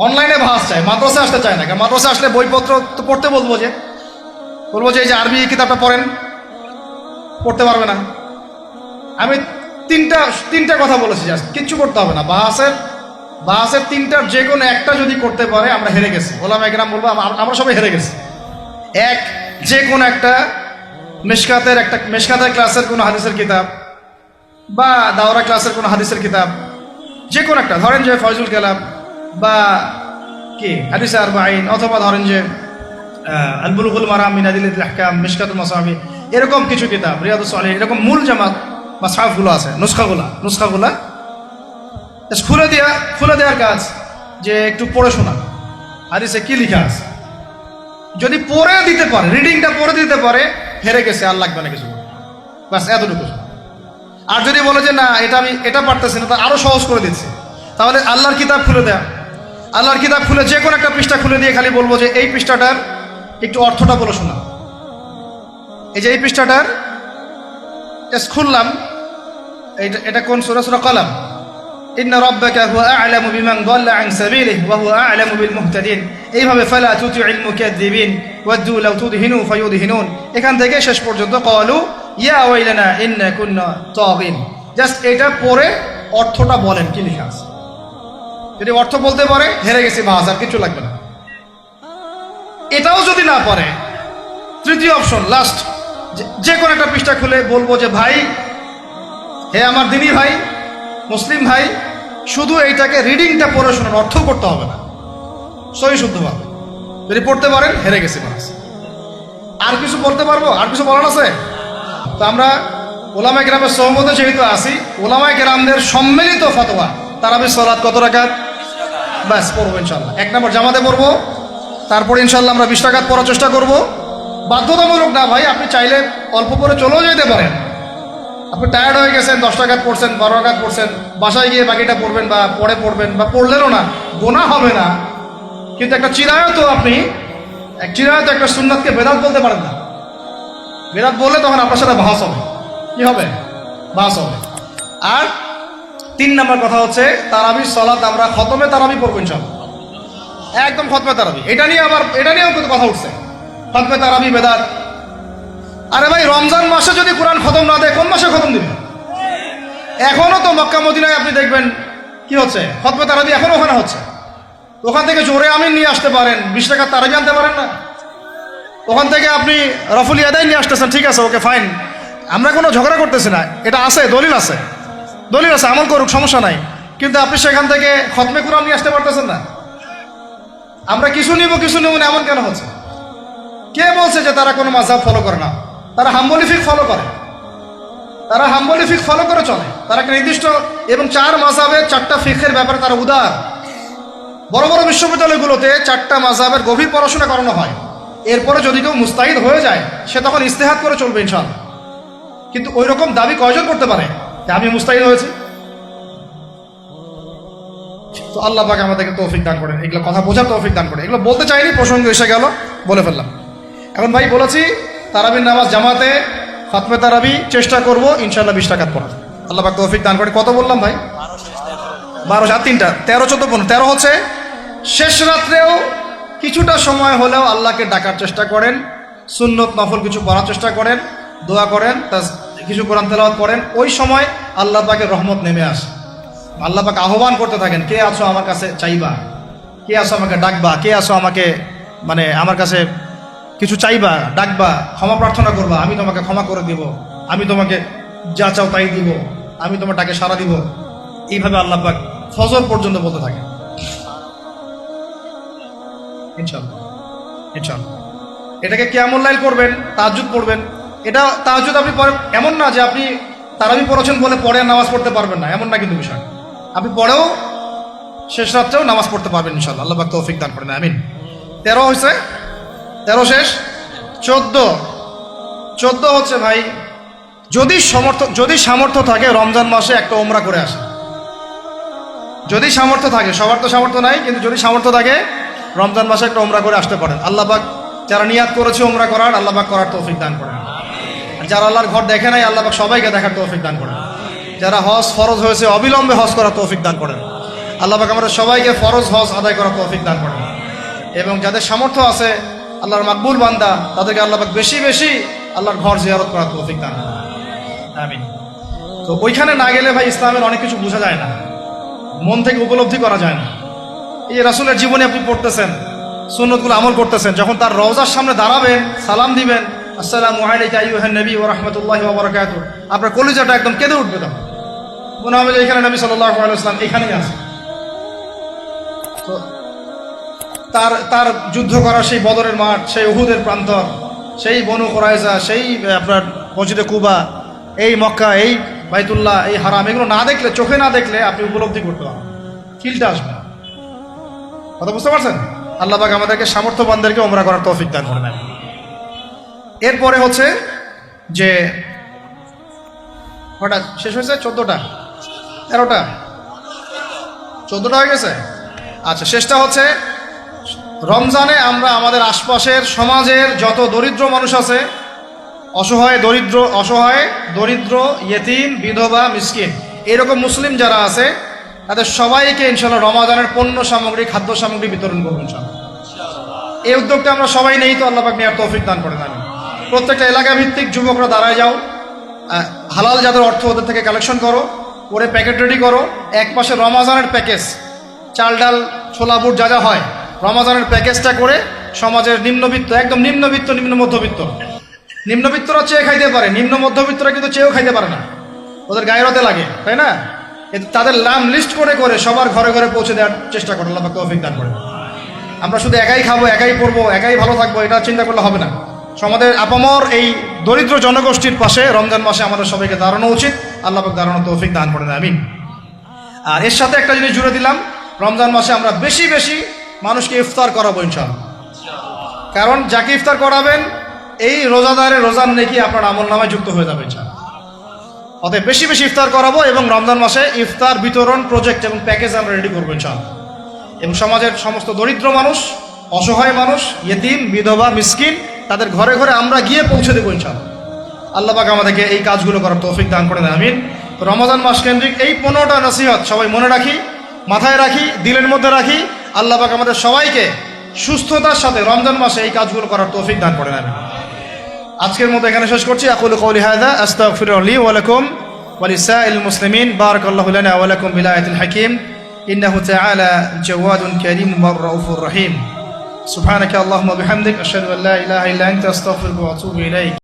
অনলাইনে ভাস চায়, মাদ্রাসা আসতে চায় না। কারণ মাদ্রাসা আসলে বইপত্র তো পড়তে বলবো যে এই যে আরবি কিতাবটা পড়েন, পড়তে পারবে না। আমি তিনটা কথা বলেছি, জাস্ট কিচ্ছু করতে হবে না। বাহাসের 3টার যে কোনো একটা যদি করতে পারে আমরা হেরে গেছি। ওলামায়ে কেরাম বলবো আমরা সবাই হেরে গেছি। যে কোনো একটা মেশকাতের ক্লাসের কোনো হাদিসের কিতাব, বা দাওরা ক্লাসের কোনো হাদিসের কিতাব, যে কোনো একটা, ধরেন যে ফয়জুল কালাম বা কি হাদিসে আরবাঈন, অথবা ধরেন যে আল বুলুগুল মারাম মিন আদিল্লাতিল আহকাম, মিশকাতুল মাসাবি, এরকম কিছু কিতাব, রিয়াদুস সালিহিন, এরকম মূল জামাত মাসহাফগুলো আছে, নুসখাগুলা খুলে দেওয়ার কাজ, যে একটু পড়ে শোনা হাদিসে কি লেখা আছে। যদি পড়ে দিতে পারে, রিডিংটা পড়ে দিতে পারে, হেরে গেছে, আর লাগবে না কিছু, বাস এতটুকু। আর যদি বলে যে না এটা পারতেছি না, তা আরো সহজ করে দিচ্ছি, তাহলে আল্লাহর কিতাব খুলে দেয়া, আল্লাহর কিতাব খুলে যে কোনো একটা পৃষ্ঠা খুলে দিয়ে খালি বলবো যে এই পৃষ্ঠাটার একটু অর্থটা বলে শোনা। এই যে এই পৃষ্ঠাটার খুললাম, এটা কোন সূরা? সূরা কলম। ইন্না রাব্বাকা হুয়া আ'লামু বিমান দাল্লা আন সাবিলিহি ওয়া হুয়া আ'লামু বিল মুহতাদিন। এইভাবে ফালা তুতি'ল মুকাদ্দিবিন ওয়াদু লাউ তুদহিনু ফায়ুদহিনুন, এখান থেকে শেষ পর্যন্ত ক্বালু ইয়া ওয়াইলানা ইন্না কুন্না তাগিন। জাস্ট এটা পড়ে অর্থটা বলেন কি লেখা আছে। যদি অর্থ বলতে পারে, হেরে গেছি, বাস, আর কিছু লাগবে না। এটাও যদি না পারে, তৃতীয় অপশন, লাস্ট, যে কোনো একটা পৃষ্ঠা খুলে বলবো যে ভাই, হে আমার দিনী ভাই, মুসলিম ভাই, শুধু এইটাকে রিডিংটা পড়ে শোনার, অর্থ করতে হবে না, সহি শুদ্ধভাবে। যদি পড়তে পারেন, হেরে গেছি বাস। আর কিছু বলতে পারবো? আর কিছু বলার আছে? তো আমরা ওলামায়ে কেরামের সোহবতে যেহেতু আসি, ওলামায়ে কেরামদের সম্মিলিত ফতোয়া তারাবির সালাত কত রাকাত? ব্যাস পড়বো ইনশাল্লাহ। 1 নম্বর জামাতে পড়বো, তারপর ইনশাল্লাহ আমরা 20 রাকাত পড়ার চেষ্টা করব। বাধ্যতামূলক না ভাই, আপনি চাইলে অল্প করে চলেও যেতে পারেন। আপনি টায়ার্ড হয়ে গেছেন, 10 রাকাত পড়ছেন, 12 রাকাত পড়ছেন, বাসায় গিয়ে বাকিটা পড়বেন বা পরে পড়বেন, বা পড়লেনও না, গোনা হবে না। কিন্তু একটা চিরায়ত, আপনি চিরায়ত একটা সুন্নাতকে বেদাত বলতে পারেন না। বেদাত বললে তখন আপনার সাথে বাহাস হবে। কি হবে? বাহাস হবে। আর 3 নম্বর কথা হচ্ছে তারাবির সালাত আমরা খতমে তারাবি পড়বো ইনশাআল্লাহ, একদম খতমে তারাবি। এটা নিয়েও কিন্তু কথা উঠছে, খতমে তারাবি বেদাত। আরে ভাই, রমজান মাসে যদি কোরআন খতম না দেয়, কোন মাসে খতম দিবে? এখনো তো মক্কা মদিনায় আপনি দেখবেন কি হচ্ছে, খতমে তারাবি এখনো ওখানে হচ্ছে। ওখান থেকে জোরে আমিন নিয়ে আসতে পারেন, 20 টাকা তারাবি আনতে পারেন না? ওখান থেকে আপনি রফুল ইয়াদাই নিয়ে আসতেছেন, ঠিক আছে, ওকে ফাইন, আমরা কোনো ঝগড়া করতেছি না, এটা আছে, দলিল আছে, আমল করুক, সমস্যা নাই। কিন্তু আপনি সেখান থেকে খতমে কোরআন নিয়ে আসতে পারতেছেন না। আমরা কিছু নিব না, এমন কেন হচ্ছে? কে বলছে যে তারা কোনো মাযহাব ফলো করে না? তারা হাম্বলি ফিকহ ফলো করে, চলে। তারা একটা নির্দিষ্ট এবং 4 মাযহাবের 4টা ফিকহের ব্যাপারে তারা উদার। বড় বড় বিশ্ববিদ্যালয়গুলোতে 4টা মাযহাবের গভীর পড়াশোনা করানো হয়। এরপরে যদি কেউ মুস্তাহিদ হয়ে যায়, সে তখন ইজতিহাদ করে চলবে ইনশাআল্লাহ। কিন্তু ওই রকম দাবি কয়জন করতে পারে যে আমি মুস্তাহিদ হয়েছি? তো আল্লাহ পাক আমাদেরকে তৌফিক দান করেন, এগুলো কথা বোঝার তৌফিক দান করেন। এগুলো বলতে চাইনি, প্রসঙ্গ এসে গেল, বলে ফেললাম। এখন ভাই বলেছি তারাবির নামাজ জামাতে খতমে তারাবি চেষ্টা করব ইনশাআল্লাহ 20 রাকাত পড়ার। আল্লাহ পাক তৌফিক দান করেন। কত বললাম ভাই? 12 আর 3টা 13, 14, 15। 13 হচ্ছে শেষ রাত্রেও কিছুটা সময় হলেও আল্লাহকে ডাকার চেষ্টা করেন, সুন্নত নফল কিছু পড়ার চেষ্টা করেন, দোয়া করেন, কিছু কোরআন তেলাওয়াত করেন। ওই সময় আল্লাহ পাকের রহমত নেমে আসে। আল্লাহ পাক আহ্বান করতে থাকেন, কে আছো আমার কাছে চাইবা, কে আছো আমাকে ডাকবা, কে আছো আমাকে আমার কাছে কিছু চাইবা, ডাকবা, ক্ষমা প্রার্থনা করবা, আমি তোমাকে ক্ষমা করে দিব, আমি তোমাকে যা চাও তাই দিব, আমি তোমার ডাকে সাড়া দিব। এইভাবে আল্লাহ পাক ফজর পর্যন্ত বলতে থাকেন। ইনশাআল্লাহ এটাকে কিয়ামুল লাইল করবেন, তাহাজ্জুদ পড়বেন। এটা তাহাজ্জুদ আপনি এমন না যে আপনি তারাবি পড়েছেন বলে পরে নামাজ পড়তে পারবেন না, এমন না কিন্তু বিষয়। আপনি পরেও শেষ রাত্রেও নামাজ পড়তে পারবেন ইনশাআল্লাহ। আল্লাহ পাক তৌফিক দান করেন, আমিন। 13 হয়েছে, 13 শেষ। 14 হচ্ছে ভাই, যদি সামর্থ্য থাকে রমজান মাসে একটা ওমরা করে আসে। যদি সামর্থ্য থাকে, সবার তো সামর্থ্য নাই, কিন্তু যদি সামর্থ্য থাকে রমজান মাসে একটা ওমরা করে আসতে পারেন। আল্লাহ পাক যারা নিয়াত করেছে ওমরা করার, আল্লাহ পাক করার তৌফিক দান করেন। আর যারা আল্লাহর ঘর দেখে নাই, আল্লাহ পাক সবাইকে দেখার তৌফিক দান করেন। যারা হজ ফরজ হয়েছে অবিলম্বে হজ করার তৌফিক দান করেন। আল্লাহ পাক আমাদের সবাইকে ফরজ হজ আদায় করার তৌফিক দান করেন। এবং যাদের সামর্থ্য আছে, আল্লাহর মাকবুল বান্দা, তাদেরকে আল্লাহ পাক বেশি বেশি আল্লাহর ঘর জিয়ারত করার তৌফিক দান করেন, আমিন। তো ওইখানে না গেলে ভাই ইসলামের অনেক কিছু বোঝা যায় না, মন থেকে উপলব্ধি করা যায় না। এই রাসূলের জীবনে আপনি পড়তেছেন, সুন্নতগুলো আমল করতেছেন, যখন তার রওজার সামনে দাঁড়াবেন, সালাম দিবেন, আসসালামু আলাইকা আইয়ুহান নবী ওয়া রাহমাতুল্লাহি ওয়া বারাকাতুহু, আপনার কলিজাটা একদম কেঁদে উঠবে। তখন মনে হবে যে এখানে নবী সাল্লাল্লাহু আলাইহি ওয়াসাল্লাম এখানেই আছে। তো তার যুদ্ধ করা সেই বদরের মাঠ, সেই উহুদের প্রান্তর, সেই বনু কুরাইজা, সেই আপনার মসজিদে কুবা, এই মক্কা, এই বাইতুল্লাহ, এই হারাম, এগুলো না দেখলে, চোখে না দেখলে আপনি উপলব্ধি করতে পারবেন, ফিলটা আসবে। কথা বুঝতে পারছেন? আল্লাহ পাক আমাদেরকে সামর্থ্যবানদেরকে ওমরা করার তৌফিক দান করেন। এরপরে হচ্ছে যে হঠাৎ শেষ হয়েছে 14টা 13টা 14টা হয়ে গেছে। আচ্ছা, শেষটা হচ্ছে রমজানে আমরা আমাদের আশপাশের সমাজের যত দরিদ্র মানুষ আছে, অসহায় দরিদ্র ইয়েতিম, বিধবা, মিসকিন, এরকম মুসলিম যারা আছে, তাদের সবাইকে ইনশাআল্লাহ রমাদানের পণ্য সামগ্রী, খাদ্য সামগ্রী বিতরণ করবো ইনশাআল্লাহ। এই উদ্যোগটা আমরা সবাই নেই, তো আল্লাহ পাক নেওয়ার তৌফিক দান করেন। আমি প্রত্যেকটা এলাকা ভিত্তিক যুবকরা দাঁড়ায় যাও, হালাল যাদের অর্থ ওদের থেকে কালেকশন করো, করে প্যাকেট রেডি করো। এক পাশে রমাজানের প্যাকেজ, চাল ডাল ছোলা বুট যা যা হয়, রমাজানের প্যাকেজটা করে সমাজের নিম্নবিত্ত, একদম নিম্নবিত্ত, নিম্ন মধ্যবিত্ত, নিম্নবিত্তরা চেয়ে খাইতে পারে, নিম্ন মধ্যবিত্তরা কিন্তু চেয়েও খাইতে পারে না, ওদের গায়েরতে লাগে, তাই না? তাদের নাম লিস্ট করে করে সবার ঘরে ঘরে পৌঁছে দেওয়ার চেষ্টা করো। আল্লাহ পাক তৌফিক দান করেন। আমরা শুধু একাই খাবো, একাই পড়বো, একাই ভালো থাকবো, এটা চিন্তা করলে হবে না। সমাজের আপামর এই দরিদ্র জনগোষ্ঠীর পাশে রমজান মাসে আমাদের সবাইকে দাঁড়ানো উচিত। আল্লাহ পাক দাঁড়ানোর তৌফিক দান করেন, আমিন। আর এর সাথে একটা জিনিস জুড়ে দিলাম, রমজান মাসে আমরা বেশি বেশি মানুষকে ইফতার করাবো ইনশাআল্লাহ। কারণ যাকে ইফতার করাবেন এই রোজাদারের রোজার নেকি আপনার আমল নামায় যুক্ত হয়ে যাবে ইনশাআল্লাহ। অতএব বেশি বেশি ইফতার করাবো এবং রমজান মাসে ইফতার বিতরণ প্রজেক্ট এবং প্যাকেজ আমরা রেডি করবো ইনশাআল্লাহ। এবং সমাজের সমস্ত দরিদ্র মানুষ, অসহায় মানুষ, ইয়েতিম, বিধবা, মিসকিন, তাদের ঘরে ঘরে আমরা গিয়ে পৌঁছে দেবো ইনশাআল্লাহ। আল্লাহ পাক আমাদেরকে এই কাজগুলো করার তৌফিক দান করে দেন, আমিন। রমজান মাস কেন্দ্রিক এই 15টা নসিহত সবাই মনে রাখি, মাথায় রাখি, দিলের মধ্যে রাখি। আল্লাহ পাক আমাদের সবাইকে সুস্থতার সাথে রমজান মাসে এই কাজগুলো করার তৌফিক দান করে দেন। আজকের মতো এখানে শেষ করছি। আকুলু কওলি হাযা আস্তাগফিরুল্লাহ লি ওয়া লাকুম ওয়া লিসাইরিল মুসলিমিন। বারাকাল্লাহু লানা ওয়া লাকুম বিল আয়াতিল হাকীম। ইন্নাহু তাআলা জাওয়াদুন কারীম ওয়া রাউফুর রহিম। সুবহানাকা আল্লাহুম্মা বিহামদিক আশহাদু আল্লা ইলাহা ইল্লা আনতা আস্তাগফিরুকা ওয়া আতুবু ইলাইক।